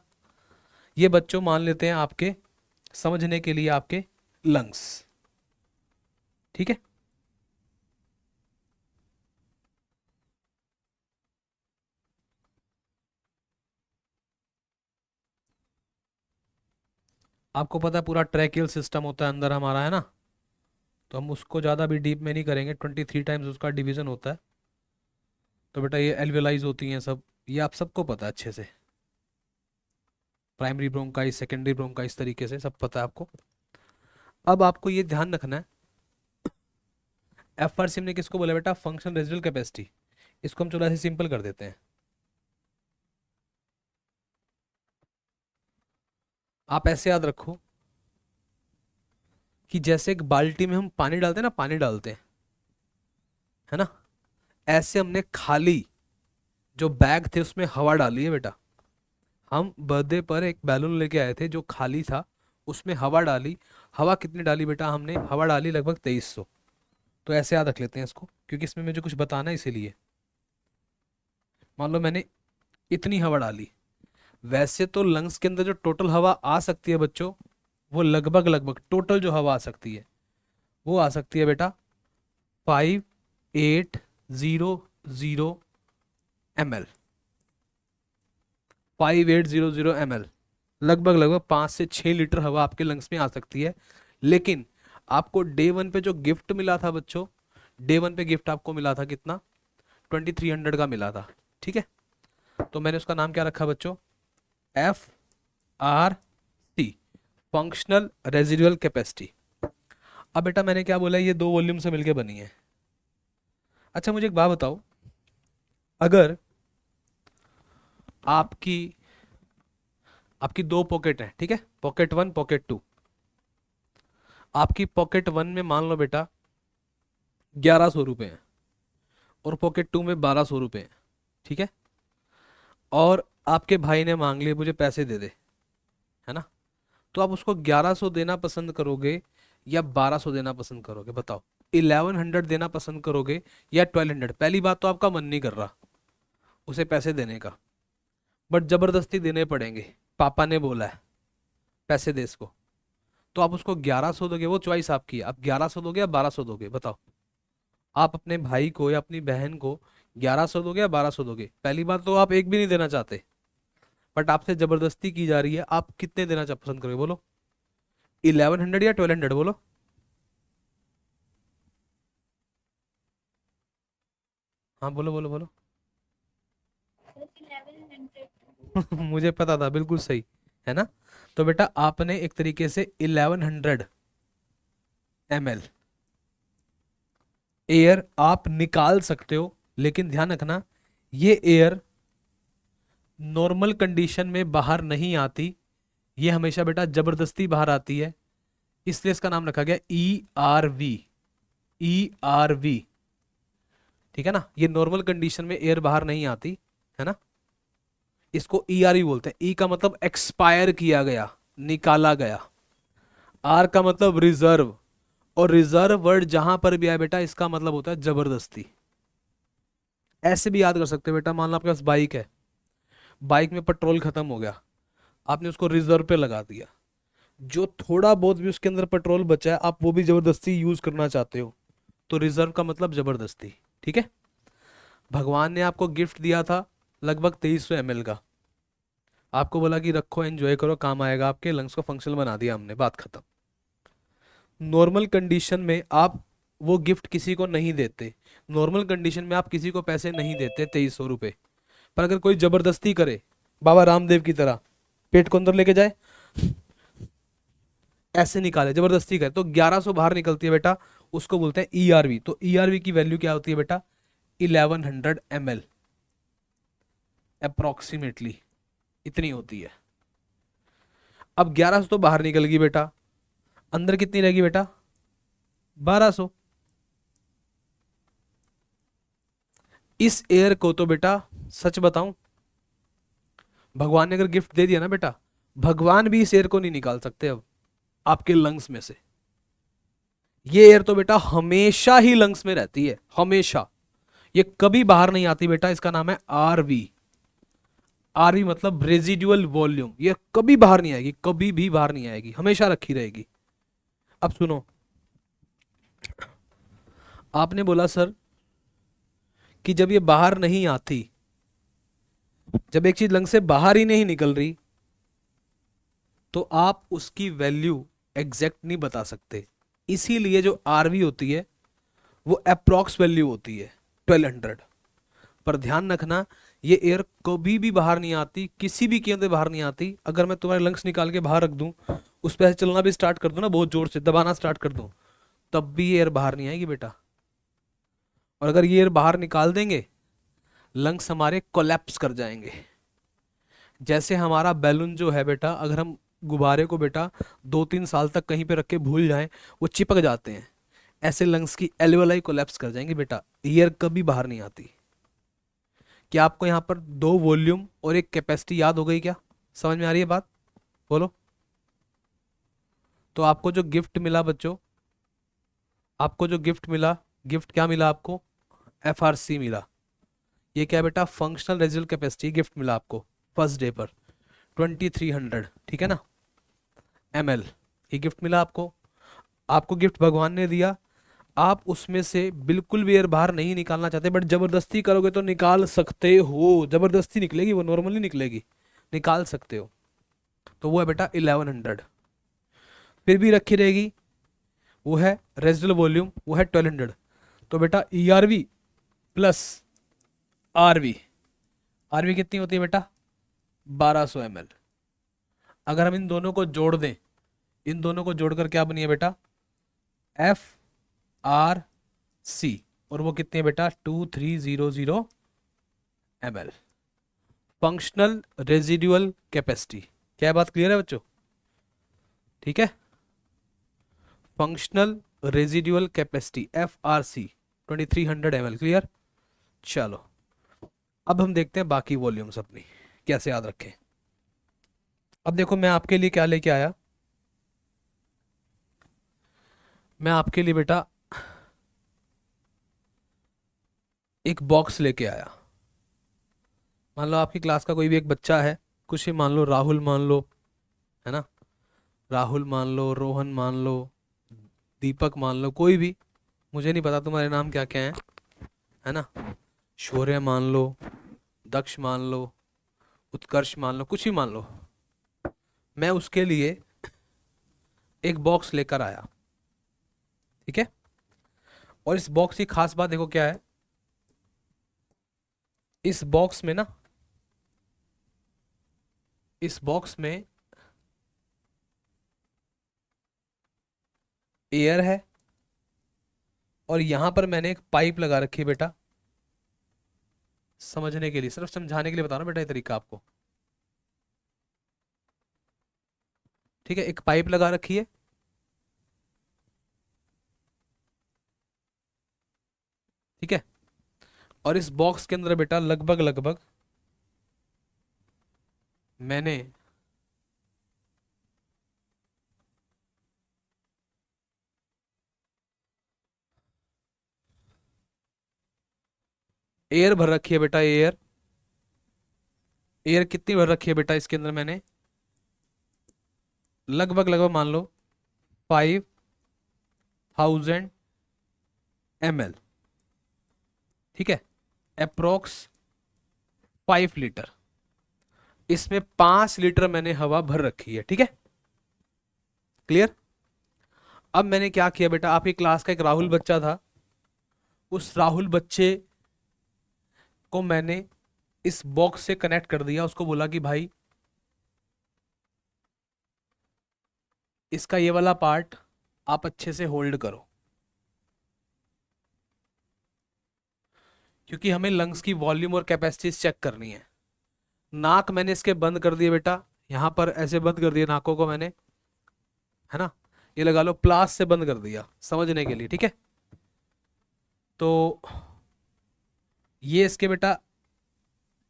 ये बच्चों मान लेते हैं आपके समझने के लिए आपके लंग्स। ठीक है, आपको पता है पूरा ट्रैकियल सिस्टम होता है अंदर हमारा, है ना? तो हम उसको ज़्यादा भी डीप में नहीं करेंगे, 23 टाइम्स उसका डिवीजन होता है। तो बेटा ये एल्वेलाइज होती हैं सब, ये आप सबको पता है अच्छे से। प्राइमरी ब्रोंकाइस, सेकेंडरी ब्रोंकाइस, तरीके से सब पता है आपको। अब आपको ये ध्यान रखना है, FRC ने किसको बोला बेटा, फंक्शन रेजिडुअल कैपेसिटी। इसको हम थोड़ा सा सिंपल कर देते हैं। आप ऐसे याद रखो कि जैसे एक बाल्टी में हम पानी डालते हैं ना, पानी डालते हैं, है ना? ऐसे हमने खाली जो बैग थे उसमें हवा डाली है बेटा। हम बर्थडे पर एक बैलून लेके आए थे जो खाली था, उसमें हवा डाली। हवा कितनी डाली बेटा हमने, हवा डाली लगभग 2300। तो ऐसे याद रख लेते हैं इसको, क्योंकि इसमें मुझे कुछ बताना है इसीलिए। मान लो मैंने इतनी हवा डाली। वैसे तो लंग्स के अंदर जो टोटल हवा आ सकती है बच्चों, वो लगभग लगभग टोटल जो हवा आ सकती है वो आ सकती है बेटा 5800 ml। 5800 ml लगभग लगभग 5 से 6 लीटर हवा आपके लंग्स में आ सकती है। लेकिन आपको डे 1 पे जो गिफ्ट मिला था बच्चों, डे 1 पे गिफ्ट आपको मिला था कितना, 2300 का मिला था। ठीक है, तो मैंने उसका नाम क्या रखा बच्चों, FRC, फंक्शनल रेजिडुअल कैपेसिटी। अब बेटा मैंने क्या बोला, ये 2 वॉल्यूम से मिलके बनी है। अच्छा मुझे एक बात बताओ, अगर आपकी आपकी 2 पॉकेट है, ठीक है, पॉकेट 1 पॉकेट 2। आपकी पॉकेट 1 में मान लो बेटा 1100 रुपये हैं और पॉकेट 2 में 1200 रुपये हैं। ठीक है, और आपके भाई ने मांग लिए मुझे पैसे दे दे, है ना? तो आप उसको 1100 देना पसंद करोगे या 1200 देना पसंद करोगे, बताओ? 1100 देना पसंद करोगे या 1200? पहली बात तो आपका मन नहीं कर रहा उसे पैसे देने का, बट जबरदस्ती देने पड़ेंगे, पापा ने बोला है पैसे दे इसको। तो आप उसको 1100 दोगे, वो चॉइस आपकी है, आप 1100 दोगे या 1200 दोगे, बताओ? आप अपने भाई को या अपनी बहन को 1100 दोगे या 1200 दोगे? पहली बात तो आप एक भी नहीं देना चाहते, बट आपसे जबरदस्ती की जा रही है, आप कितने देना पसंद करोगे बोलो? 1100 या 1200 बोलो? हाँ बोलो बोलो बोलो। मुझे पता था, बिल्कुल सही है ना। तो बेटा आपने एक तरीके से 1100 ml एयर आप निकाल सकते हो, लेकिन ध्यान रखना ये एयर नॉर्मल कंडीशन में बाहर नहीं आती, ये हमेशा बेटा जबरदस्ती बाहर आती है। इसलिए इसका नाम रखा गया ERV। ERV, ठीक है ना। ये नॉर्मल कंडीशन में एयर बाहर नहीं आती है ना, इसको ERV बोलते हैं। ई का मतलब एक्सपायर किया गया, निकाला गया। आर का मतलब रिजर्व, और रिजर्व वर्ड जहां पर भी आए बेटा इसका मतलब होता है जबरदस्ती। ऐसे भी याद कर सकते हो बेटा, मान लो आपके पास बाइक है, बाइक में पेट्रोल खत्म हो गया, आपने उसको रिजर्व पे लगा दिया, जो थोड़ा बहुत भी उसके अंदर पेट्रोल बचा है आप वो भी जबरदस्ती यूज करना चाहते हो, तो रिजर्व का मतलब जबरदस्ती। ठीक है। भगवान ने आपको गिफ्ट दिया था लगभग 2300 ml का, आपको बोला कि रखो एंजॉय करो, काम आएगा आपके लंग्स को, फंक्शनल बना दिया हमने, बात खत्म। नॉर्मल कंडीशन में आप वो गिफ्ट किसी को नहीं देते, नॉर्मल कंडीशन में आप किसी को पैसे नहीं देते 2300 रुपये। पर अगर कोई जबरदस्ती करे, बाबा रामदेव की तरह पेट को अंदर लेके जाए, ऐसे निकाले, जबरदस्ती करे, तो 1100 बाहर निकलती है बेटा, उसको बोलते हैं ERV। तो ERV की वैल्यू क्या होती है बेटा? 1100 ml अप्रोक्सीमेटली इतनी होती है। अब 1100 तो बाहर निकल गई बेटा, अंदर कितनी रहेगी बेटा? 1200। इस एयर को तो बेटा सच बताऊं, भगवान ने अगर गिफ्ट दे दिया ना बेटा, भगवान भी इस एयर को नहीं निकाल सकते अब आपके लंग्स में से। ये एयर तो बेटा हमेशा ही लंग्स में रहती है, हमेशा, ये कभी बाहर नहीं आती बेटा। इसका नाम है RV। RV मतलब रेजिडुअल वॉल्यूम, ये कभी बाहर नहीं आएगी, कभी भी बाहर नहीं आएगी, हमेशा रखी रहेगी। अब सुनो, आपने बोला सर कि जब ये बाहर नहीं आती, जब एक चीज लंग से बाहर ही नहीं निकल रही, तो आप उसकी वैल्यू एग्जैक्ट नहीं बता सकते। इसीलिए जो RV होती है वो अप्रोक्स वैल्यू होती है 1200। पर ध्यान रखना ये एयर कभी भी बाहर नहीं आती, किसी भी कीमत पे बाहर नहीं आती। अगर मैं तुम्हारे लंग्स निकाल के बाहर रख दूं, उस पर चलना भी स्टार्ट कर दूं ना, बहुत जोर से दबाना स्टार्ट कर दूं, तब भी ये एयर बाहर नहीं आएगी बेटा। और अगर ये एयर बाहर निकाल देंगे, लंग्स हमारे कोलैप्स कर जाएंगे। जैसे हमारा बैलून जो है बेटा, अगर हम गुब्बारे को बेटा 2-3 साल तक कहीं पे रख के भूल जाएं, वो चिपक जाते हैं, ऐसे लंग्स की एल्वेलाई कोलैप्स कर जाएंगे बेटा। एयर कभी बाहर नहीं आती। क्या आपको यहाँ पर 2 वॉल्यूम और एक कैपेसिटी याद हो गई क्या? समझ में आ रही है बात? बोलो। तो आपको जो गिफ्ट मिला बच्चों, आपको जो गिफ्ट मिला, गिफ्ट क्या मिला आपको? FRC मिला। ये क्या बेटा? फंक्शनल रेजिडुअल कैपेसिटी गिफ्ट मिला आपको फर्स्ट डे पर 2300, ठीक है ना, ml। ये गिफ्ट मिला आपको, आपको गिफ्ट भगवान ने दिया, आप उसमें से बिल्कुल भी एयर बाहर नहीं निकालना चाहते, बट जबरदस्ती करोगे तो निकाल सकते हो, जबरदस्ती निकलेगी, वो नॉर्मली निकलेगी, निकाल सकते हो। तो वो है बेटा 1100। फिर भी रखी रहेगी, वो है रेजिडुअल वॉल्यूम, वो है 1200। तो बेटा ERV प्लस RV, RV कितनी होती है बेटा? 1200 ml। अगर हम इन दोनों को जोड़ दें, इन दोनों को जोड़कर क्या बनी है बेटा? FRC, और वो कितनी है बेटा? 2300 ml, फंक्शनल रेजिडुअल कैपेसिटी। क्या बात क्लियर है बच्चों? ठीक है, functional residual capacity FRC 2300 ml, clear. चलो अब हम देखते हैं बाकी वॉल्यूम्स अपनी कैसे याद रखें। अब देखो मैं आपके लिए क्या लेके आया, मैं आपके लिए बेटा एक बॉक्स लेके आया। मान लो आपकी क्लास का कोई भी एक बच्चा है, कुछ ही मान लो, राहुल मान लो, है ना, राहुल मान लो, रोहन मान लो, दीपक मान लो, कोई भी, मुझे नहीं पता तुम्हारे नाम क्या क्या है ना, शौर्य मान लो, दक्ष मान लो, उत्कर्ष मान लो, कुछ भी मान लो, मैं उसके लिए एक बॉक्स लेकर आया, ठीक है। और इस बॉक्स की खास बात देखो क्या है, इस बॉक्स में ना, इस बॉक्स में एयर है, और यहां पर मैंने एक पाइप लगा रखी है बेटा, समझने के लिए, सिर्फ समझाने के लिए बता रहा हूं बेटा ये तरीका आपको, ठीक है। एक पाइप लगा रखी है, ठीक है। और इस बॉक्स के अंदर बेटा लगभग लगभग मैंने एयर भर रखी है बेटा, एयर, एयर कितनी भर रखी है बेटा इसके अंदर मैंने, लगभग लगभग मान लो 5000 ml, ठीक है, अप्रोक्स 5 लीटर। इसमें 5 लीटर मैंने हवा भर रखी है, ठीक है, क्लियर। अब मैंने क्या किया बेटा, आपकी क्लास का एक राहुल बच्चा था, उस राहुल बच्चे को मैंने इस बॉक्स से कनेक्ट कर दिया, उसको बोला कि भाई इसका ये वाला पार्ट आप अच्छे से होल्ड करो, क्योंकि हमें लंग्स की वॉल्यूम और कैपेसिटी चेक करनी है। नाक मैंने इसके बंद कर दिए बेटा, यहां पर ऐसे बंद कर दिए नाकों को मैंने, है ना, ये लगा लो प्लास से बंद कर दिया समझने के लिए, ठीक है। तो ये इसके बेटा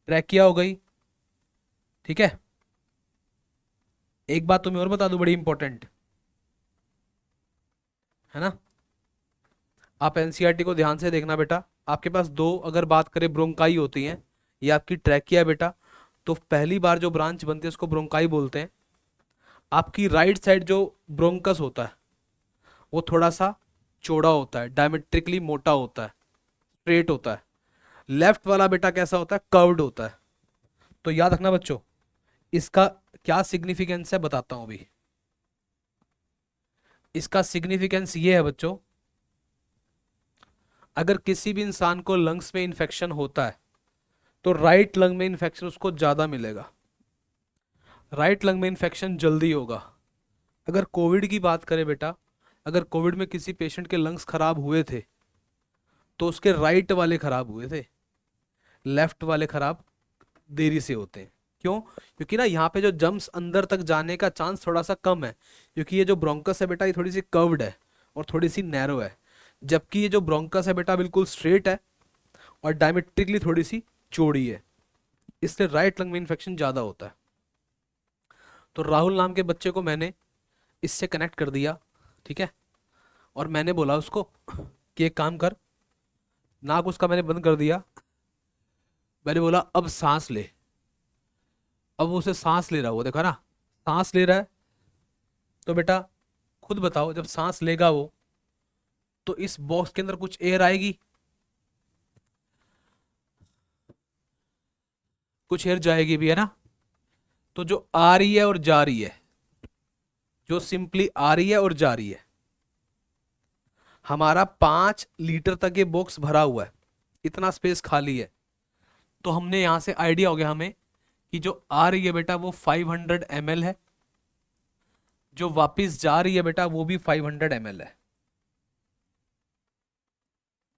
ट्रैकिया हो गई, ठीक है। एक बात तुम्हें और बता दूं बड़ी इंपॉर्टेंट, है ना, आप एनसीईआरटी को ध्यान से देखना बेटा, आपके पास दो अगर बात करें ब्रोंकाई होती हैं, ये आपकी ट्रैकिया बेटा, तो पहली बार जो ब्रांच बनती है उसको ब्रोंकाई बोलते हैं। आपकी राइट साइड जो ब्रोंकस होता है वो थोड़ा सा चौड़ा होता है, डायमेट्रिकली मोटा होता है, स्ट्रेट होता है। लेफ्ट वाला बेटा कैसा होता है, कर्व्ड होता है। तो याद रखना बच्चों, इसका क्या सिग्निफिकेंस है बताता हूं अभी। इसका सिग्निफिकेंस ये है बच्चों, अगर किसी भी इंसान को लंग्स में इंफेक्शन होता है तो राइट लंग में इंफेक्शन उसको ज्यादा मिलेगा, राइट लंग में इंफेक्शन जल्दी होगा। अगर कोविड की बात करें बेटा, अगर कोविड में किसी पेशेंट के लंग्स खराब हुए थे तो उसके राइट वाले खराब हुए थे, लेफ्ट वाले खराब देरी से होते हैं। क्यों? क्योंकि ना यहाँ पे जो जम्स अंदर तक जाने का चांस थोड़ा सा कम है, क्योंकि ये जो ब्रोंकस है बेटा ये थोड़ी सी कर्व्ड है और थोड़ी सी नैरो है, जबकि ये जो ब्रोंकस है बेटा बिल्कुल स्ट्रेट है और डायमेट्रिकली थोड़ी सी चौड़ी है, इसलिए राइट लंग में इन्फेक्शन ज्यादा होता है। तो राहुल नाम के बच्चे को मैंने इससे कनेक्ट कर दिया, ठीक है, और मैंने बोला उसको कि एक काम कर, नाक उसका मैंने बंद कर दिया, मैंने बोला अब सांस ले। अब वो उसे सांस ले रहा है, वो देखा ना, सांस ले रहा है। तो बेटा खुद बताओ, जब सांस लेगा वो तो इस बॉक्स के अंदर कुछ एयर आएगी, कुछ एयर जाएगी भी, है ना। तो जो आ रही है और जा रही है, जो सिंपली आ रही है और जा रही है, हमारा 5 लीटर तक ये बॉक्स भरा हुआ है, इतना स्पेस खाली है। तो हमने यहां से आइडिया हो गया हमें कि जो आ रही है बेटा वो 500 ml है, जो वापस जा रही है बेटा वो भी 500 ml है,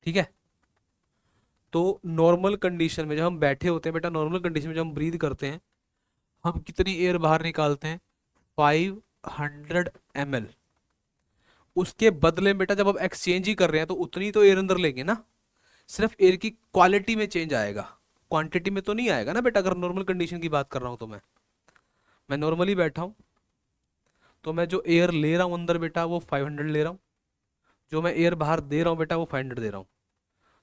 ठीक है। तो नॉर्मल कंडीशन में जब हम बैठे होते हैं बेटा, नॉर्मल कंडीशन में जब हम ब्रीद करते हैं, हम कितनी एयर बाहर निकालते हैं, 500 ml। उसके बदले में बेटा जब हम एक्सचेंज ही कर रहे हैं तो उतनी तो एयर अंदर लेंगे ना, सिर्फ एयर की क्वालिटी में चेंज आएगा, क्वांटिटी में तो नहीं आएगा ना बेटा। अगर नॉर्मल कंडीशन की बात कर रहा हूं तो मैं नॉर्मली बैठा हूं, तो मैं जो एयर ले रहा हूं अंदर बेटा वो 500 ले रहा हूं, जो मैं एयर बाहर दे रहा हूं बेटा वो 500 दे रहा हूं।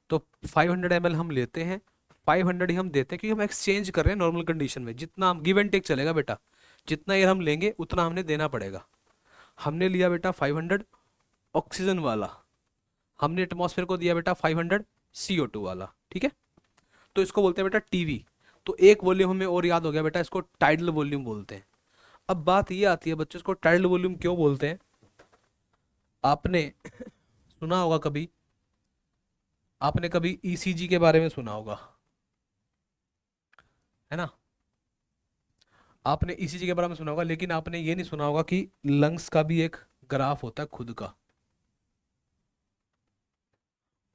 तो 500 ml हम लेते हैं, 500 ही हम देते हैं, क्योंकि हम एक्सचेंज कर रहे हैं नॉर्मल कंडीशन में, जितना हम गिव एंड टेक चलेगा बेटा, जितना एयर हम लेंगे उतना हमने देना पड़ेगा। हमने लिया बेटा 500 ऑक्सीजन वाला, हमने एटमॉस्फेयर को दिया बेटा 500 CO2 वाला, ठीक है। तो इसको बोलते हैं बेटा टीवी। तो एक वॉल्यूम हमें और याद हो गया बेटा, इसको टाइडल वॉल्यूम बोलते हैं। अब बात ये आती है बच्चों, इसको टाइडल वॉल्यूम क्यों बोलते हैं? आपने सुना होगा कभी, आपने कभी ईसीजी के बारे में सुना होगा, है ना? आपने ईसीजी के बारे में सुना होगा, लेकिन आपने ये नहीं सुना होगा कि लंग्स का भी एक ग्राफ होता है खुद का,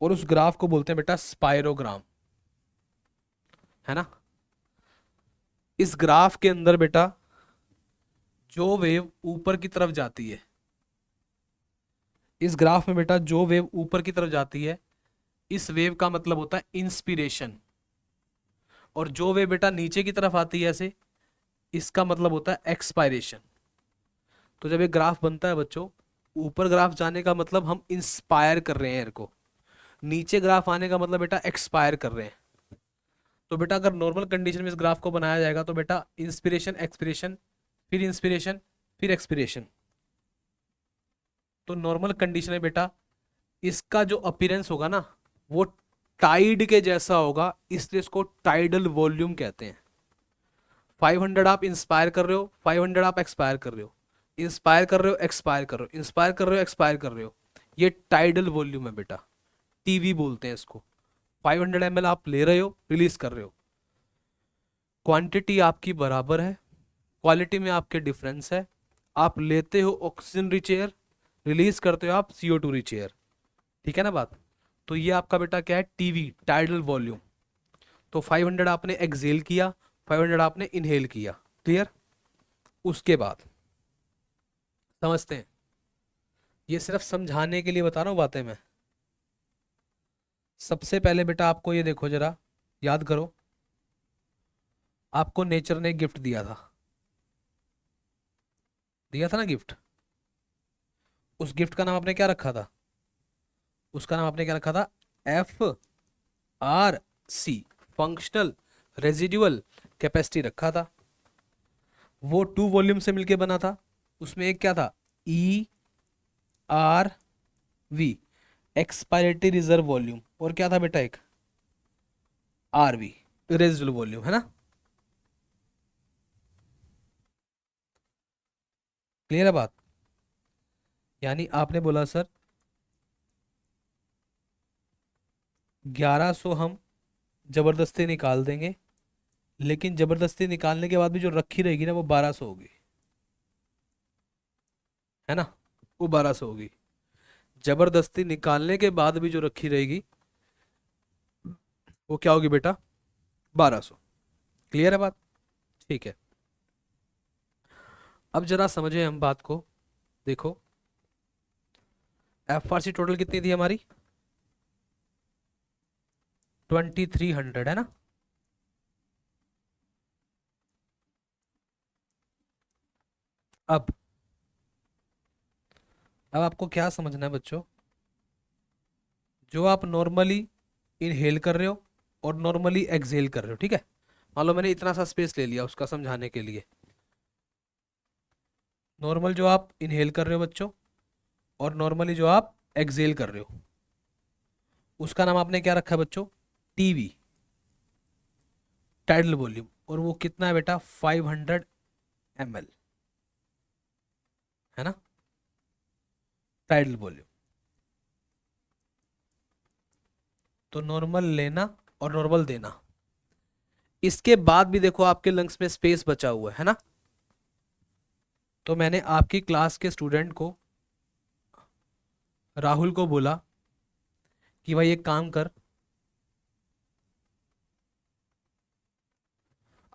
और उस ग्राफ को बोलते हैं बेटा स्पायरोग्राम, है ना? इस ग्राफ के अंदर बेटा जो वेव ऊपर की तरफ जाती है, इस ग्राफ में बेटा जो वेव ऊपर की तरफ जाती है, इस वेव का मतलब होता है इंस्पिरेशन, और जो वेव बेटा नीचे की तरफ आती है ऐसे, इसका मतलब होता है एक्सपायरेशन। तो जब ये ग्राफ बनता है बच्चों, ऊपर ग्राफ जाने का मतलब हम इंस्पायर कर रहे हैं एयर को, नीचे ग्राफ आने का मतलब बेटा एक्सपायर कर रहे हैं। तो बेटा अगर नॉर्मल कंडीशन में इस ग्राफ को बनाया जाएगा तो बेटा इंस्पिरेशन एक्सपिरेशन, फिर इंस्पिरेशन, फिर एक्सपिरेशन। तो नॉर्मल कंडीशन में बेटा इसका जो अपीयरेंस होगा ना, वो टाइड के जैसा होगा, इसलिए इसको टाइडल वॉल्यूम कहते हैं। 500 आप इंस्पायर कर रहे हो, 500 आप एक्सपायर कर रहे हो, इंस्पायर कर रहे हो, एक्सपायर कर रहे हो, इंस्पायर कर रहे हो, एक्सपायर कर रहे हो, ये टाइडल वॉल्यूम है बेटा, टीवी बोलते हैं इसको। 500 ml आप ले रहे हो, रिलीज कर रहे हो, क्वांटिटी आपकी बराबर है, क्वालिटी में आपके डिफरेंस है। आप लेते हो ऑक्सीजन रिच एयर, रिलीज करते हो आप CO2 रिच एयर, ठीक है ना बात? तो ये आपका बेटा क्या है, टीवी, टाइडल वॉल्यूम। तो 500 आपने एक्सेल किया, 500 आपने इनहेल किया, क्लियर? उसके बाद समझते हैं, ये सिर्फ समझाने के लिए बता रहा हूँ बातें मैं। सबसे पहले बेटा आपको ये देखो जरा, याद करो, आपको नेचर ने गिफ्ट दिया था, दिया था ना गिफ्ट। उस गिफ्ट का नाम आपने क्या रखा था? उसका नाम आपने क्या रखा था? FRC, फंक्शनल रेजिडुअल कैपेसिटी रखा था। वो 2 वॉल्यूम से मिलके बना था। उसमें एक क्या था? ERV, एक्सपायरेटरी रिजर्व वॉल्यूम, और क्या था बेटा एक RV, रेजिडुअल वॉल्यूम, है ना? क्लियर है बात? यानी आपने बोला सर 1100 हम जबरदस्ती निकाल देंगे, लेकिन जबरदस्ती निकालने के बाद भी जो रखी रहेगी ना वो 1200 होगी, है ना? वो 1200 होगी। जबरदस्ती निकालने के बाद भी जो रखी रहेगी वो क्या होगी बेटा? 1200। क्लियर है बात? ठीक है, अब जरा समझे हम बात को। देखो FRC टोटल कितनी थी हमारी? 2300, है ना? अब आपको क्या समझना है बच्चों, जो आप नॉर्मली इनहेल कर रहे हो और नॉर्मली एक्सहेल कर रहे हो, ठीक है? मान लो मैंने इतना सा स्पेस ले लिया उसका समझाने के लिए। नॉर्मल जो आप इनहेल कर रहे हो बच्चों, और नॉर्मली जो आप एक्सहेल कर रहे हो, उसका नाम आपने क्या रखा है बच्चों? TV, tidal volume. और वो कितना है बेटा? 500 ml, है ना? Tidal volume. तो नॉर्मल लेना और नॉर्मल देना। इसके बाद भी देखो आपके लंग्स में स्पेस बचा हुआ है ना? तो मैंने आपकी क्लास के स्टूडेंट को, राहुल को बोला कि भाई एक काम कर,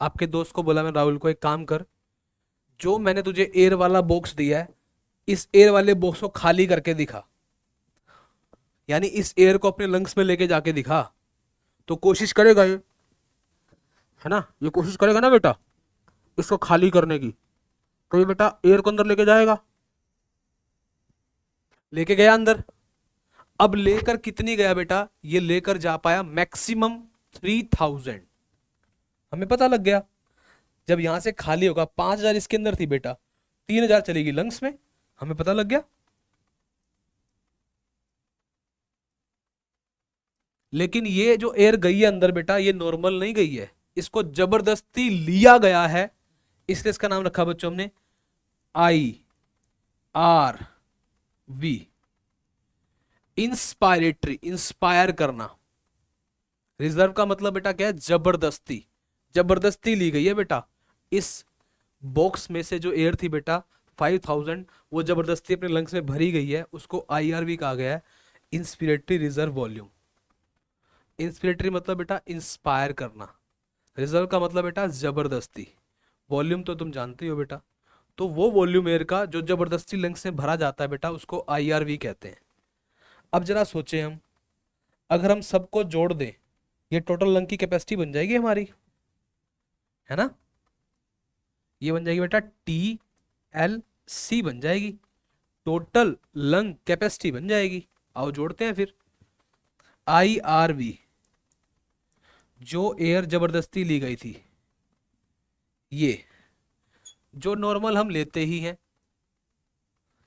आपके दोस्त को बोला मैं, राहुल को, एक काम कर, जो मैंने तुझे एयर वाला बॉक्स दिया है, इस एयर वाले बॉक्स को खाली करके दिखा, यानी इस एयर को अपने लंग्स में लेके जाके दिखा। तो कोशिश करेगा ये, है ना? ये कोशिश करेगा ना बेटा इसको खाली करने की, तो ये बेटा एयर को अंदर लेके जाएगा, लेके गया अंदर। अब लेकर कितनी गया बेटा? ये लेकर जा पाया मैक्सिमम 3000। हमें पता लग गया, जब यहां से खाली होगा, 5000 इसके अंदर थी बेटा, 3000 चलेगी लंग्स में, हमें पता लग गया। लेकिन ये जो एयर गई है अंदर बेटा, ये नॉर्मल नहीं गई है, इसको जबरदस्ती लिया गया है, इसलिए इसका नाम रखा बच्चों हमने IRV। इंस्पायरेटरी, इंस्पायर करना। रिजर्व का मतलब बेटा क्या है? जबरदस्ती, जबरदस्ती ली गई है बेटा। इस बॉक्स में से जो एयर थी बेटा 5000, वो जबरदस्ती अपने लंग्स में भरी गई है, उसको IRV कहा गया है, इंस्पिरेटरी रिजर्व वॉल्यूम। इंस्पिरेटरी मतलब बेटा इंस्पायर करना, रिजर्व का मतलब बेटा जबरदस्ती, वॉल्यूम तो तुम जानते ही हो बेटा। तो वो वॉल्यूम एयर का जो जबरदस्ती लंग्स में भरा जाता है बेटा, उसको IRV कहते हैं। अब जरा सोचें हम, अगर हम सबको जोड़ दें, ये टोटल लंग की कैपेसिटी बन जाएगी हमारी, है ना? ये बन जाएगी बेटा TLC बन जाएगी, टोटल लंग कैपेसिटी बन जाएगी। आओ जोड़ते हैं फिर। IRV जो एयर जबरदस्ती ली गई थी, ये जो नॉर्मल हम लेते ही हैं,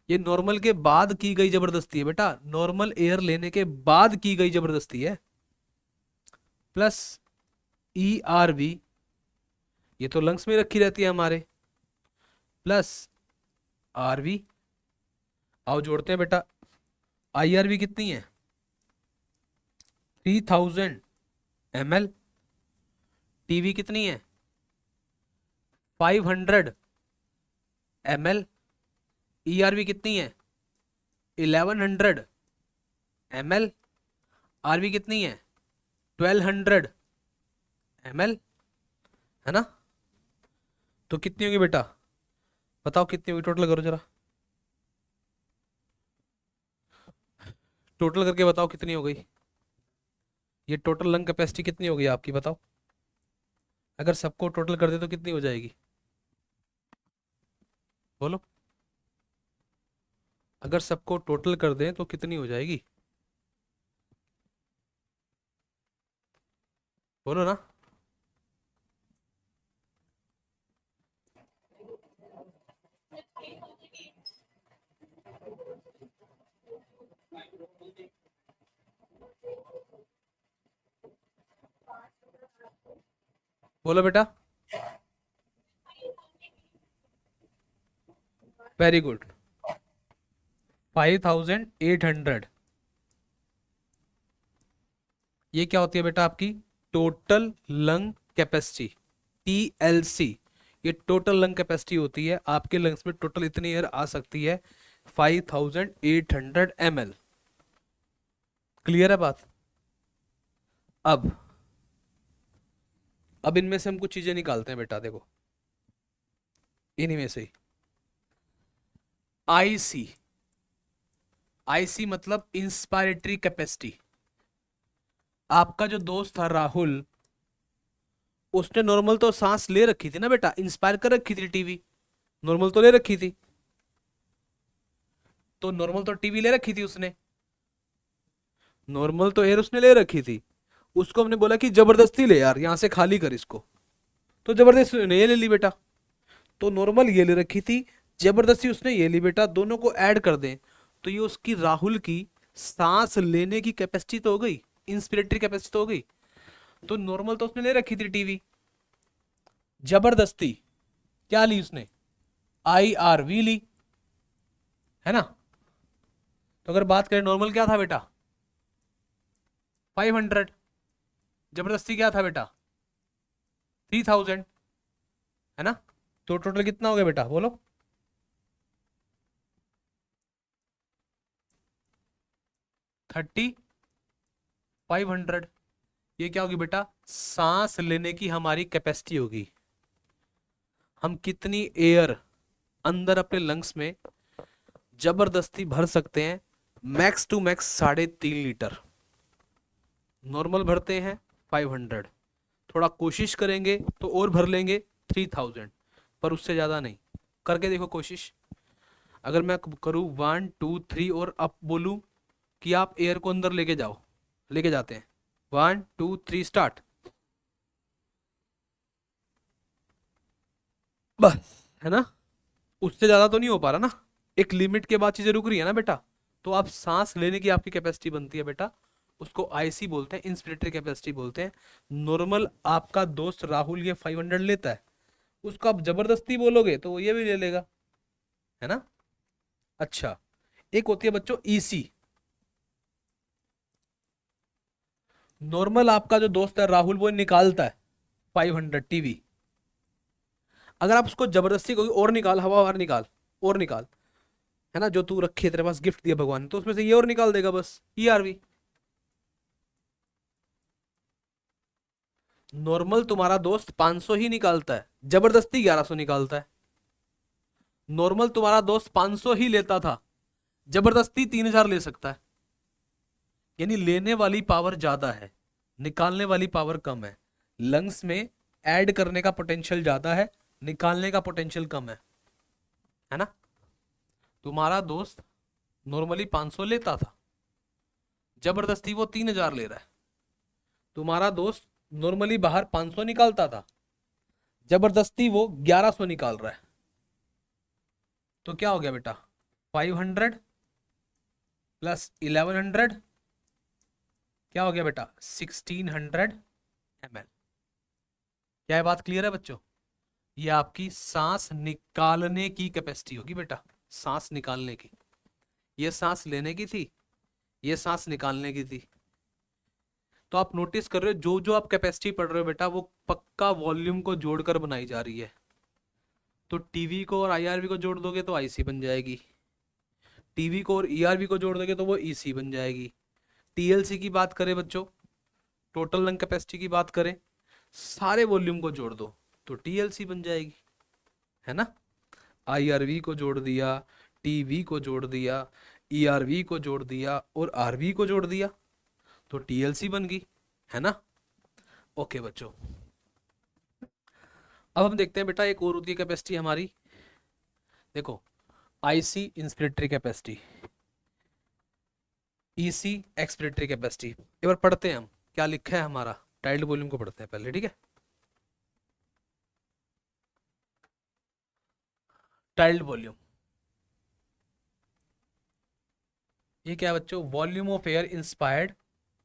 ये नॉर्मल के बाद की गई जबरदस्ती है बेटा, नॉर्मल एयर लेने के बाद की गई जबरदस्ती है, प्लस ERV, ये तो लंग्स में रखी रहती है हमारे, प्लस RV। आओ जोड़ते हैं बेटा। IRV कितनी है? 3000 ml। TV कितनी है? 500 ml। ERV कितनी है? 1100 ml। RV कितनी है? 1200 ml, है ना? तो कितनी होगी बेटा? बताओ कितनी होगी, टोटल करो जरा, टोटल करके बताओ कितनी हो गई। ये टोटल लंग कैपेसिटी कितनी हो गई आपकी, बताओ। अगर सबको टोटल कर दे तो कितनी हो जाएगी, बोलो। अगर सबको टोटल कर दें तो कितनी हो जाएगी, बोलो ना। बोलो बेटा। Very good, 5800। ये क्या होती है बेटा आपकी? Total lung capacity, TLC। ये टोटल लंग कैपेसिटी होती है, आपके लंग्स में टोटल इतनी एयर आ सकती है 5800 ml। क्लियर है बात? अब इनमें से हम कुछ चीजें निकालते हैं बेटा, देखो इन्हीं में से ही। IC मतलब इंस्पायरेटरी कैपेसिटी। आपका जो दोस्त था राहुल, उसने नॉर्मल तो सांस ले रखी थी ना बेटा, इंस्पायर कर रखी थी टीवी, नॉर्मल तो ले रखी थी, तो नॉर्मल तो टीवी ले रखी थी उसने, नॉर्मल तो एयर उसने ले रखी थी। उसको हमने बोला कि जबरदस्ती ले यार, यहां से खाली कर इसको, तो जबरदस्ती उसने ये ले ली बेटा। तो नॉर्मल ये ले रखी थी, जबरदस्ती उसने ये ली बेटा, दोनों को ऐड कर दें तो ये उसकी राहुल की सांस लेने की कैपेसिटी तो हो गई, इंस्पिरेटरी कैपेसिटी तो हो गई। तो नॉर्मल तो उसने ले रखी थी टीवी, जबरदस्ती क्या ली उसने? IRV ली, है ना? तो अगर बात करें नॉर्मल क्या था बेटा? 500। जबरदस्ती क्या था बेटा? 3000, है ना? तो टोटल कितना हो गया बेटा, बोलो। 3500। ये क्या होगी बेटा? सांस लेने की हमारी कैपेसिटी होगी, हम कितनी एयर अंदर अपने लंग्स में जबरदस्ती भर सकते हैं। Max to max 3.5 litre, normal भरते हैं 500, थोड़ा कोशिश करेंगे तो और भर लेंगे 3000, पर उससे ज़्यादा नहीं। करके देखो कोशिश। अगर मैं करूँ 1 2 3 और अब बोलूँ कि आप एयर को अंदर लेके जाओ, लेके जाते हैं। 1 2 3 स्टार्ट। बस, है ना? उससे ज़्यादा तो नहीं हो पा रहा ना, एक लिमिट के बाद चीज़ें रुक रही है ना बेटा। तो आप सांस लेने की आपकी कैपेसिटी बनती है बेटा उसको आईसी बोलते हैं, इंस्पिरेटरी कैपेसिटी बोलते हैं। नॉर्मल आपका दोस्त राहुल ये 500 लेता है, उसको आप जबरदस्ती बोलोगे तो वो ये भी ले लेगा, है ना। अच्छा, एक होती है बच्चों ईसी। नॉर्मल आपका जो दोस्त है राहुल वो निकालता है 500 टीवी। अगर आप उसको जबरदस्ती कोई और निकाल, हवा बाहर निकाल, और निकाल, है ना, जो तू रखी है तेरे पास गिफ्ट दिया भगवान ने, तो उसमें से ये और निकाल देगा बस, ईआरवी। नॉर्मल तुम्हारा दोस्त 500 ही निकालता है, जबरदस्ती 1100 निकालता है। नॉर्मल तुम्हारा दोस्त 500 ही लेता था, जबरदस्ती 3000 ले सकता है। यानी लेने वाली पावर ज्यादा है, निकालने वाली पावर कम है। लंग्स में ऐड करने का पोटेंशियल ज्यादा है, निकालने का पोटेंशियल कम है ना। तुम्हारा दोस्त नॉर्मली 500 लेता था, जबरदस्ती वो 3000 ले रहा है। तुम्हारा दोस्त नॉर्मली बाहर 500 निकालता था, जबरदस्ती वो 1100 निकाल रहा है। तो क्या हो गया बेटा, 500 प्लस 1100, क्या हो गया बेटा, 1600 ml। क्या ये बात क्लियर है बच्चों। ये आपकी सांस निकालने की कैपेसिटी होगी बेटा, सांस निकालने की। ये सांस लेने की थी, ये सांस निकालने की थी। तो आप नोटिस कर रहे हो जो जो आप कैपेसिटी पढ़ रहे हो बेटा, वो पक्का वॉल्यूम को जोड़कर बनाई जा रही है। तो टीवी को और आईआरवी को जोड़ दोगे तो आईसी बन जाएगी, टीवी को और ईआरवी को जोड़ दोगे तो वो ईसी बन जाएगी। टीएलसी की बात करें बच्चों, टोटल लंग कैपेसिटी की बात करें, सारे वॉल्यूम को जोड़ दो तो टीएलसी बन जाएगी, है ना। आईआरवी को जोड़ दिया, टीवी को जोड़ दिया, ईआरवी को जोड़ दिया और आरवी को जोड़ दिया तो टीएलसी बन गई, है ना। ओके बच्चों, अब हम देखते हैं बेटा एक और होती है कैपेसिटी हमारी। देखो, IC inspiratory capacity, EC expiratory capacity. एक बार पढ़ते हैं हम क्या लिखा है हमारा, टाइल्ड वॉल्यूम को पढ़ते हैं पहले, ठीक है। टाइल्ड वॉल्यूम, ये क्या है बच्चों, वॉल्यूम ऑफ एयर इंस्पायर्ड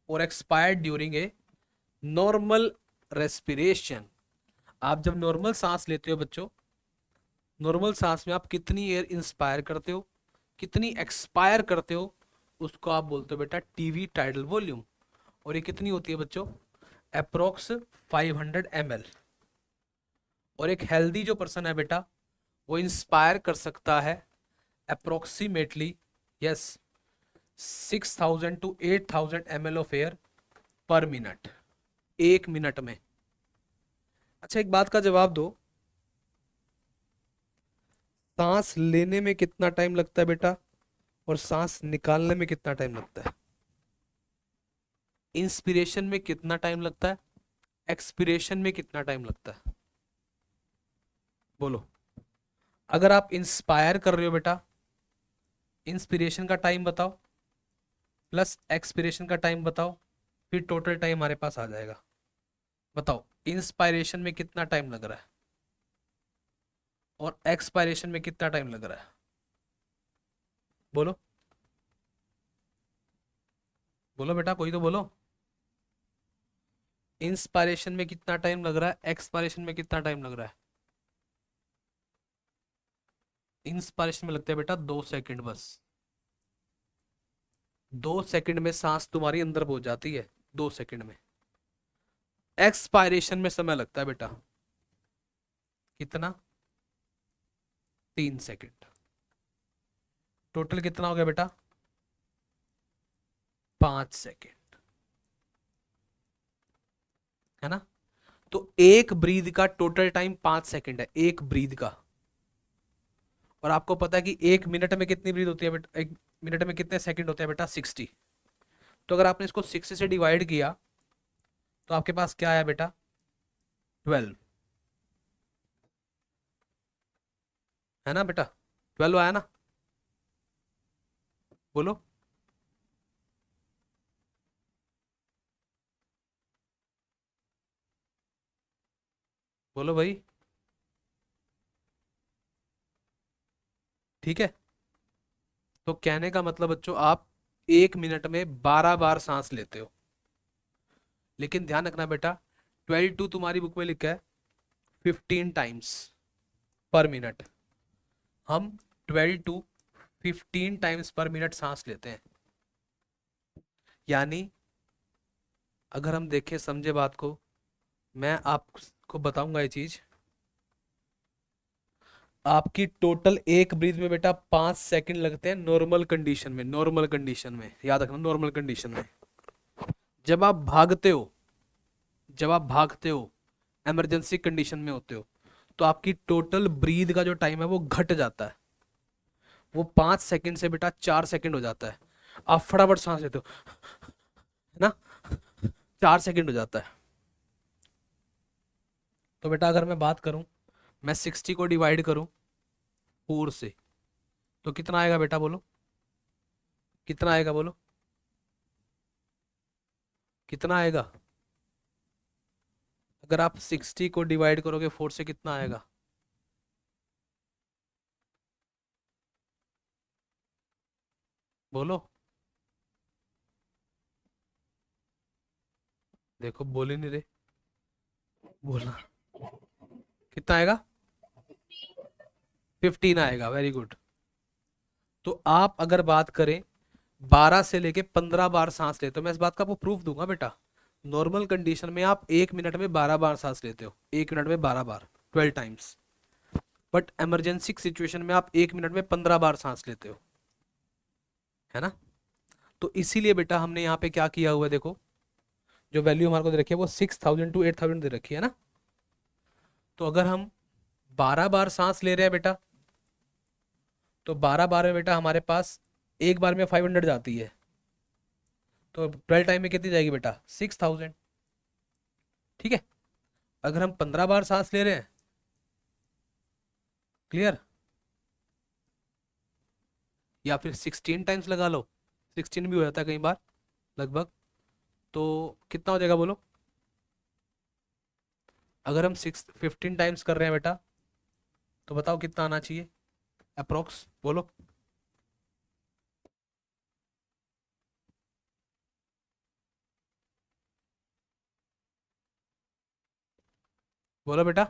और expired during a normal respiration. आप जब नॉर्मल सांस लेते हो बच्चों, नॉर्मल सांस में आप कितनी एयर इंस्पायर करते हो, कितनी एक्सपायर करते हो, उसको आप बोलते हो बेटा टीवी टाइडल वॉल्यूम। और ये कितनी होती है बच्चों, अप्रोक्स 500 ml। और एक हेल्दी जो पर्सन है बेटा, वो इंस्पायर कर सकता है approximately, yes, 6000 to 8000 ml of air पर मिनट, एक मिनट में। अच्छा, एक बात का जवाब दो, सांस लेने में कितना टाइम लगता है बेटा, और सांस निकालने में कितना टाइम लगता है। इंस्पिरेशन में कितना टाइम लगता है, एक्सपिरेशन में कितना टाइम लगता है, बोलो। अगर आप इंस्पायर कर रहे हो बेटा, इंस्पिरेशन का टाइम बताओ प्लस एक्सपिरेशन का टाइम बताओ, फिर टोटल टाइम हमारे पास आ जाएगा। बताओ इंस्पायरेशन में कितना टाइम लग रहा है और एक्सपायरेशन में कितना टाइम लग रहा है, बोलो। बोलो बेटा, कोई तो बोलो। इंस्पायरेशन में कितना टाइम लग रहा है, एक्सपायरेशन में कितना टाइम लग रहा है। इंस्पायरेशन में लगता है बेटा 2 सेकंड बस, 2 सेकंड में सांस तुम्हारी अंदर पहुंच जाती है, 2 सेकंड में। एक्सपायरेशन में समय लगता है बेटा कितना, 3 सेकंड। टोटल कितना हो गया बेटा, 5 सेकंड, है ना। तो एक ब्रीद का टोटल टाइम 5 सेकंड है, एक ब्रीद का। और आपको पता है कि एक मिनट में कितनी ब्रीद होती है बेटा, एक मिनट में कितने सेकंड होते हैं बेटा, 60। तो अगर आपने इसको 60 से डिवाइड किया तो आपके पास क्या आया बेटा, 12, है ना बेटा, 12 आया ना, बोलो। बोलो भाई, ठीक है। तो कहने का मतलब बच्चों, आप एक मिनट में 12 बार सांस लेते हो। लेकिन ध्यान रखना बेटा, 12 तुम्हारी बुक में लिखा है 15 टाइम्स पर मिनट। हम 12 to 15 टाइम्स पर मिनट सांस लेते हैं। यानी अगर हम देखें, समझे बात को, मैं आपको बताऊंगा ये चीज। आपकी टोटल एक ब्रीथ में बेटा 5 सेकंड लगते हैं नॉर्मल कंडीशन में। नॉर्मल कंडीशन में याद रखना, नॉर्मल कंडीशन में। जब आप भागते हो, जब आप भागते हो, इमरजेंसी कंडीशन में होते हो, तो आपकी टोटल ब्रीथ का जो टाइम है वो घट जाता है। वो 5 सेकंड से बेटा 4 सेकंड हो जाता है। आप फटाफट सांस लेते हो, है ना, 4 सेकंड हो जाता है। तो बेटा अगर मैं बात करूं, मैं 60 को डिवाइड करूं 4 से, तो कितना आएगा बेटा, बोलो कितना आएगा, बोलो कितना आएगा। अगर आप 60 को डिवाइड करोगे 4 से, कितना आएगा? बोलो, देखो बोल ही नहीं रहे, बोलना। कितना आएगा? 15 आएगा, वेरी गुड। तो आप अगर बात करें 12 से लेके 15 बार सांस लेते हो, मैं इस बात का आपको प्रूफ दूंगा बेटा। नॉर्मल कंडीशन में आप एक मिनट में 12 बार सांस लेते हो, एक मिनट में 12 बार, 12 टाइम्स। बट इमरजेंसी सिचुएशन में आप एक मिनट में 15 बार सांस लेते हो, है ना। तो इसीलिए बेटा हमने यहाँ पे क्या किया हुआ है, देखो जो वैल्यू हमारे को दे रखी है वो 6000 to 8000 दे रखी है ना। तो अगर हम 12 बार सांस ले रहे हैं बेटा, तो 12 बार में बेटा हमारे पास एक बार में 500 जाती है। तो 12 टाइम में कितनी जाएगी बेटा? 6000। ठीक है। अगर हम 15 बार सांस ले रहे हैं, क्लियर, या फिर 16 टाइम्स लगा लो, 16 भी हो जाता है कई बार लगभग, तो कितना हो जाएगा बोलो। अगर हम 15 टाइम्स कर रहे हैं बेटा, तो बताओ कितना आना चाहिए अप्रोक्स, बोलो। बोलो बेटा।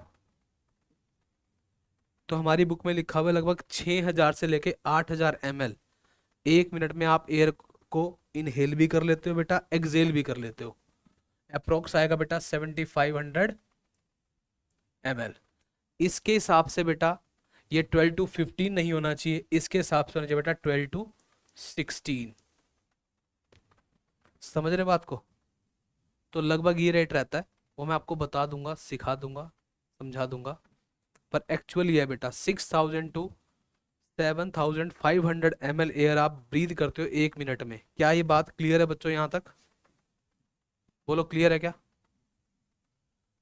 तो हमारी बुक में लिखा हुआ है लगभग 6000 से लेके 8000 ml एक मिनट में आप एयर को इनहेल भी कर लेते हो बेटा, एक्सेल भी कर लेते हो। अप्रोक्स आएगा बेटा 7500 ml। इसके हिसाब से बेटा ये 12 to 15 नहीं होना चाहिए, इसके हिसाब से होना चाहिए बेटा 12 to 16। समझ रहे बात को? तो लगभग ये रेट रहता है, वो मैं आपको बता दूंगा, सिखा दूंगा, समझा दूंगा। पर एक्चुअल ये है बेटा 6000 to 7500 ml एयर आप ब्रीथ करते हो एक मिनट में। क्या ये बात क्लियर है बच्चों यहाँ तक? बोलो क्लियर है क्या?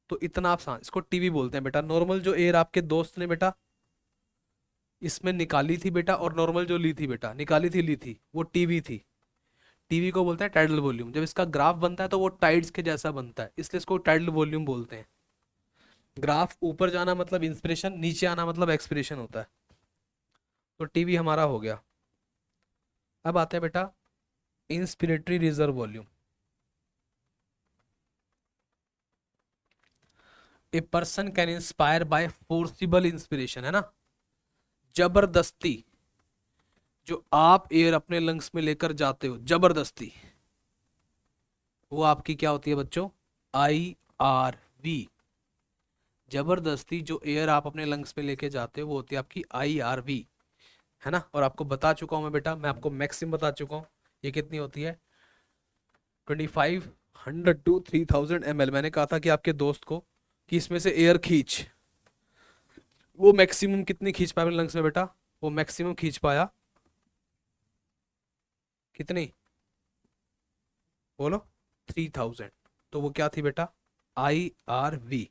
तो इतना आप सांस, इसको टीवी बोलते हैं बेटा। नॉर्मल जो एयर आपके दोस्त ने बेटा इसमें निकाली थी बेटा, और नॉर्मल जो ली थी बेटा, निकाली थी ली थी, वो टीवी थी। टीवी को बोलते हैं टाइडल वॉल्यूम। जब इसका ग्राफ बनता है तो वो टाइड्स के जैसा बनता है, इसलिए इसको टाइडल वॉल्यूम बोलते हैं। ग्राफ ऊपर जाना मतलब इंस्पिरेशन, नीचे आना मतलब एक्सपिरेशन होता है। तो टीवी हमारा हो गया। अब आते हैं बेटा inspiratory reserve volume. A person can inspire by forcible inspiration, है ना, जबरदस्ती। जो आप एयर अपने लंग्स में लेकर जाते हो जबरदस्ती, वो आपकी क्या होती है बच्चों? IRV। जबरदस्ती जो एयर आप अपने लंग्स में लेके जाते हो वो होती है आपकी IRV, है ना। और आपको बता चुका हूं मैं बेटा, मैं आपको मैक्सिमम बता चुका हूँ, ये कितनी होती है, 2500 to 3000 ml। मैंने कहा था कि आपके दोस्त को कि इसमें से एयर खींच, वो मैक्सिमम कितनी खींच पाया अपने लंग्स में बेटा? वो मैक्सिमम खींच पाया कितनी, बोलो? 3000। तो वो क्या थी बेटा? IRV।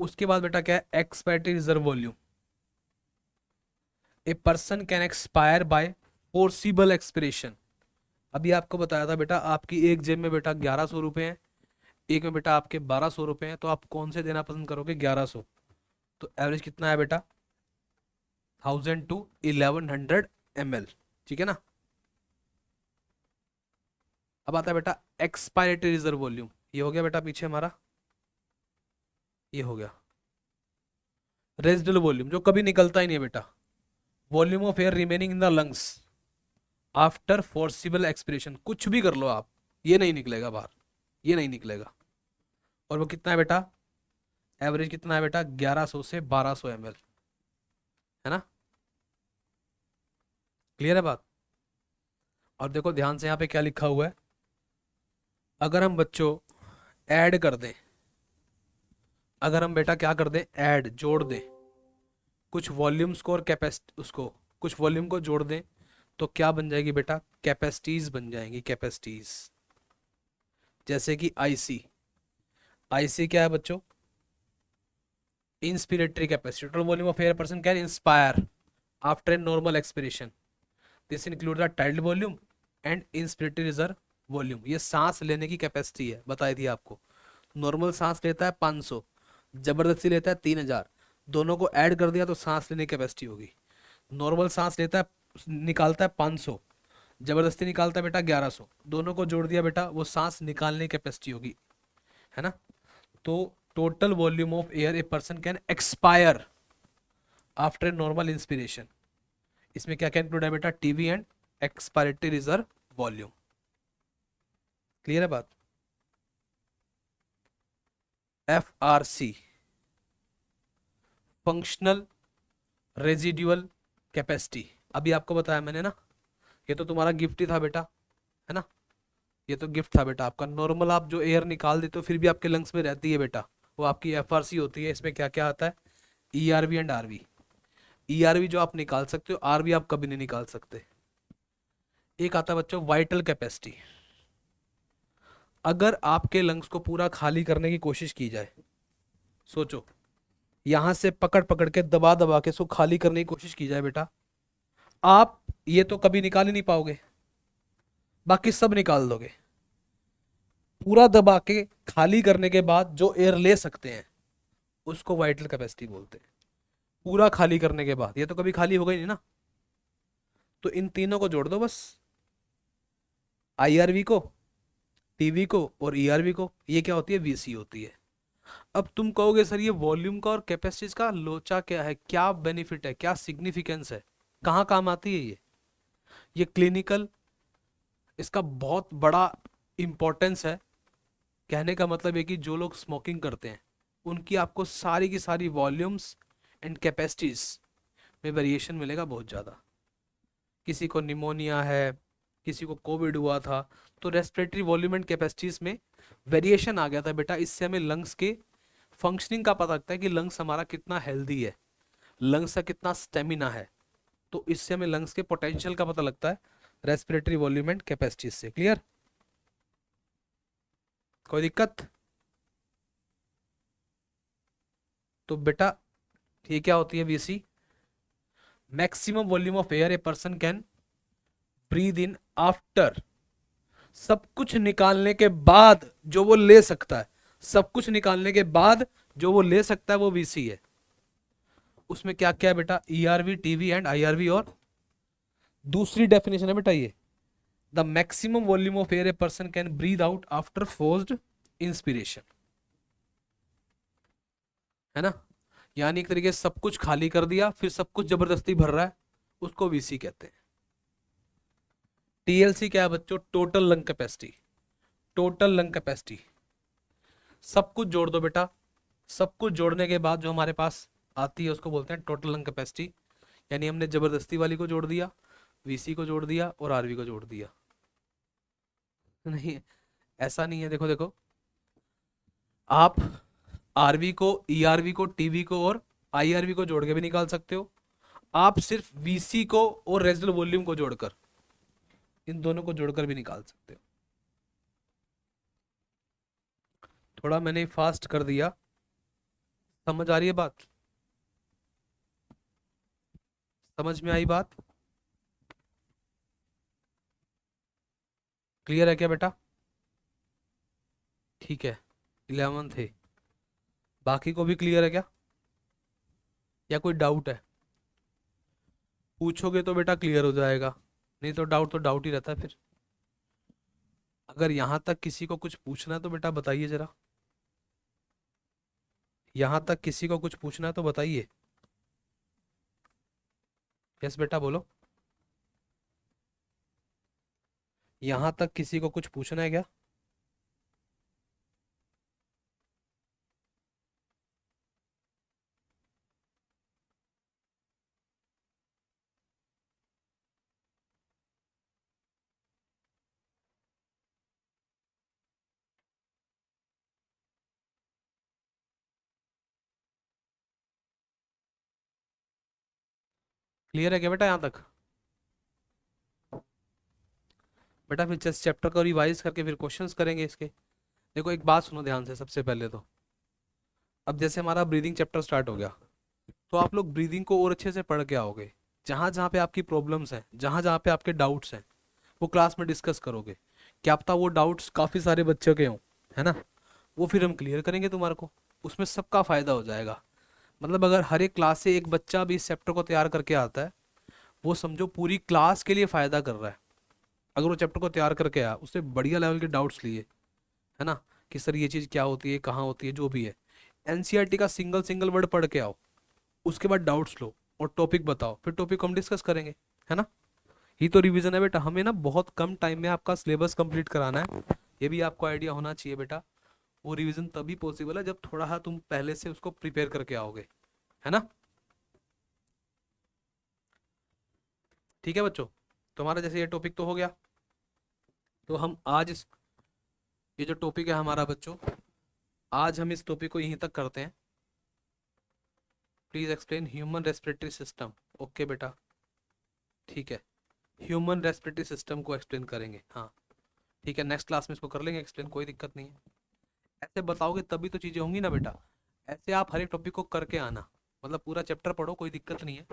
उसके बाद बेटा क्या है? Expiratory reserve volume. A person can expire by forcible expiration. अभी आपको बताया था बेटा, आपकी एक जेब में बेटा 1100 रुपए हैं, एक में बेटा आपके 1200 रुपए हैं, तो आप कौन से देना पसंद करोगे? 1100। तो एवरेज कितना है बेटा? 1000 to 1100 ml, ठीक है ना। अब आता है बेटा एक्सपायरेटरी रिजर्व वॉल्यूम। ये हो गया बेटा पीछे हमारा, ये हो गया रेजिडुअल वॉल्यूम जो कभी निकलता ही नहीं है बेटा। Volume of air remaining in the lungs after forcible expiration, कुछ भी कर लो आप, ये नहीं निकलेगा बाहर, ये नहीं निकलेगा। और वो कितना है बेटा, एवरेज कितना है बेटा, 1100 से 1200 ml, है ना। क्लियर है बात। और देखो ध्यान से यहाँ पे क्या लिखा हुआ है, अगर हम बच्चों ऐड कर दें, अगर हम बेटा क्या कर दें, ऐड जोड़ दें कुछ वॉल्यूम्स को और कैपेसिटी, उसको कुछ वॉल्यूम को जोड़ दें, तो क्या बन जाएगी बेटा, कैपेसिटीज बन जाएंगी, कैपेसिटीज। जैसे कि आईसी, आईसी क्या है बच्चों, inspiratory capacity, total volume of air person can inspire after a normal expiration, this include the tiled volume and inspiratory reserve volume. ये सांस लेने की कैपेसिटी है, बताई थी आपको। नॉर्मल सांस लेता है 500, जबरदस्ती लेता है 3000, दोनों को ऐड कर दिया तो सांस लेने की कैपेसिटी होगी। नॉर्मल सांस लेता है, निकालता है 500, जबरदस्ती निकालता है बेटा 1100, दोनों को जोड़ दिया बेटा, वो सांस निकालने की कैपेसिटी होगी, है ना। तो total volume of air a person can expire after normal inspiration, इसमें क्या क्या इंक्लूड है बेटा, TV and expiratory reserve volume. Clear है बात। F R C, functional residual capacity, अभी आपको बताया मैंने ना, ये तो तुम्हारा गिफ्ट ही था बेटा, है ना। ये तो गिफ्ट था बेटा आपका। नॉर्मल आप जो एयर निकाल देते हो फिर भी आपके लंग्स में रहती है बेटा, वो आपकी एफ आर सी होती है। इसमें क्या क्या आता है, E R V and R V. E R V जो आप निकाल सकते हो, आर वी आप कभी नहीं निकाल सकते। एक आता है बच्चों वाइटल कैपेसिटी, अगर आपके लंग्स को पूरा खाली करने की कोशिश की जाए, सोचो यहां से पकड़ पकड़ के दबा दबा के इसको खाली करने की कोशिश की जाए बेटा, आप ये तो कभी निकाल ही नहीं पाओगे, बाकी सब निकाल दोगे। पूरा दबा के खाली करने के बाद जो एयर ले सकते हैं उसको वाइटल कैपेसिटी बोलते हैं, पूरा खाली करने के बाद। ये तो कभी खाली होगा ही नहीं ना, तो इन तीनों को जोड़ दो बस, आईआरवी को, टीवी को और ईआरवी को। ये क्या होती है, वीसी होती है। अब तुम कहोगे सर ये वॉल्यूम का और कैपेसिटीज का लोचा क्या है, क्या बेनिफिट है, क्या सिग्निफिकेंस है, कहाँ काम आती है ये क्लिनिकल, इसका बहुत बड़ा इंपॉर्टेंस है। कहने का मतलब है कि जो लोग स्मोकिंग करते हैं उनकी आपको सारी की सारी वॉल्यूम्स एंड कैपेसिटीज में वेरिएशन मिलेगा बहुत ज़्यादा। किसी को निमोनिया है, किसी को कोविड हुआ था, तो रेस्पिरेटरी वॉल्यूम एंड कैपेसिटीज में वेरिएशन आ गया था बेटा। इससे हमें लंग्स के फंक्शनिंग का पता लगता है कि लंग्स हमारा कितना हेल्दी है, लंग्स का कितना स्टेमिना है। तो इससे हमें लंग्स के पोटेंशियल का पता लगता है रेस्पिरेटरी वॉल्यूम एंड कैपेसिटीज से। क्लियर, कोई दिक्कत। तो बेटा ये क्या होती है VC, maximum volume of air a person can breathe in after, सब कुछ निकालने के बाद जो वो ले सकता है, सब कुछ निकालने के बाद जो वो ले सकता है वो वीसी है। उसमें क्या क्या है बेटा, ईआरवी, टीवी एंड आईआरवी। और दूसरी डेफिनेशन है बेटा ये, the maximum volume of air a person can breathe out after forced inspiration, है ना। यानी एक तरीके से सब कुछ खाली कर दिया फिर सब कुछ जबरदस्ती भर रहा है, उसको वीसी कहते हैं। टीएलसी क्या है बच्चों, total lung capacity, total lung capacity. सब कुछ जोड़ दो बेटा, सब कुछ जोड़ने के बाद जो हमारे पास आती है उसको बोलते हैं टोटल लंग कैपेसिटी। यानी हमने जबरदस्ती वाली को जोड़ दिया, वीसी को जोड़ दिया और आरवी को जोड़ दिया। नहीं, ऐसा नहीं है, देखो देखो, आप आरवी को, ईआरवी को, टीवी को और आईआरवी को जोड़ के भी निकाल सकते हो। आप सिर्फ वीसी को और रेजिडुअल वॉल्यूम को जोड़कर, इन दोनों को जोड़कर भी निकाल सकते हो। थोड़ा मैंने फास्ट कर दिया, समझ आ रही है बात, समझ में आई बात, क्लियर है क्या बेटा। ठीक है, 11 थे, बाकी को भी क्लियर है क्या, या कोई डाउट है, पूछोगे तो बेटा क्लियर हो जाएगा, नहीं तो डाउट ही रहता है फिर। अगर यहाँ तक किसी को कुछ पूछना है तो बेटा बताइए जरा, यहाँ तक किसी को कुछ पूछना है तो बताइए। यस बेटा बोलो, यहाँ तक किसी को कुछ पूछना है क्या? क्लियर है क्या बेटा यहाँ तक? बेटा फिर जस्ट चैप्टर को रिवाइज करके फिर क्वेश्चंस करेंगे इसके। देखो एक बात सुनो ध्यान से, सबसे पहले तो अब जैसे हमारा ब्रीदिंग चैप्टर स्टार्ट हो गया, तो आप लोग ब्रीदिंग को और अच्छे से पढ़ के आओगे। जहाँ जहाँ पे आपकी प्रॉब्लम्स हैं, जहाँ जहाँ पे आपके डाउट्स हैं, वो क्लास में डिस्कस करोगे। क्या पता वो डाउट्स काफ़ी सारे बच्चों के हों, है ना, वो फिर हम क्लियर करेंगे तुम्हारे को। उसमें सबका फ़ायदा हो जाएगा। मतलब अगर हर एक क्लास से एक बच्चा भी इस चैप्टर को तैयार करके आता है, वो समझो पूरी क्लास के लिए फ़ायदा कर रहा है। अगर वो चैप्टर को तैयार करके आया, उससे बढ़िया लेवल के डाउट्स लिए, है ना, कि सर ये चीज़ क्या होती है, कहाँ होती है, जो भी है। एनसीईआरटी का सिंगल सिंगल वर्ड पढ़ के आओ, उसके बाद डाउट्स लो और टॉपिक बताओ, फिर टॉपिक को हम डिस्कस करेंगे, है ना। ही तो रिवीजन है बेटा, हमें ना बहुत कम टाइम में आपका सिलेबस कंप्लीट कराना है। ये भी आपको आइडिया होना चाहिए बेटा। वो रिवीजन तभी पॉसिबल है जब थोड़ा सा तुम पहले से उसको प्रिपेयर करके आओगे, है ना। ठीक है बच्चों, तुम्हारा जैसे ये टॉपिक तो हो गया, तो हम आज ये जो टॉपिक है हमारा बच्चों, आज हम इस टॉपिक को यहीं तक करते हैं। Please explain human respiratory system. Okay बेटा, ठीक है, ह्यूमन रेस्पिरेटरी सिस्टम को एक्सप्लेन करेंगे, हाँ ठीक है, नेक्स्ट क्लास में इसको कर लेंगे एक्सप्लेन, कोई दिक्कत नहीं है। ऐसे बताओगे तभी तो चीज़ें होंगी ना बेटा। ऐसे आप हर एक टॉपिक को करके आना, मतलब पूरा चैप्टर पढ़ो, कोई दिक्कत नहीं है।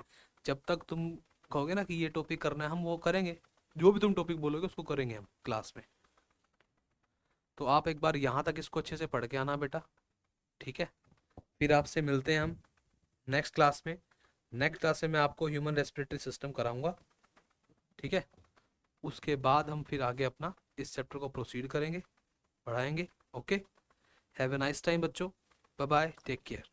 जब तक तुम कहोगे ना कि ये टॉपिक करना है, हम वो करेंगे। जो भी तुम टॉपिक बोलोगे उसको करेंगे हम क्लास में। तो आप एक बार यहाँ तक इसको अच्छे से पढ़ के आना बेटा, ठीक है। फिर आपसे मिलते हैं हम नेक्स्ट क्लास में। नेक्स्ट क्लास में मैं आपको ह्यूमन रेस्पिरेटरी सिस्टम कराऊंगा, ठीक है। उसके बाद हम फिर आगे अपना इस चैप्टर को प्रोसीड करेंगे, पढ़ाएंगे। Okay, have a nice time बच्चों, बाय बाय, टेक केयर।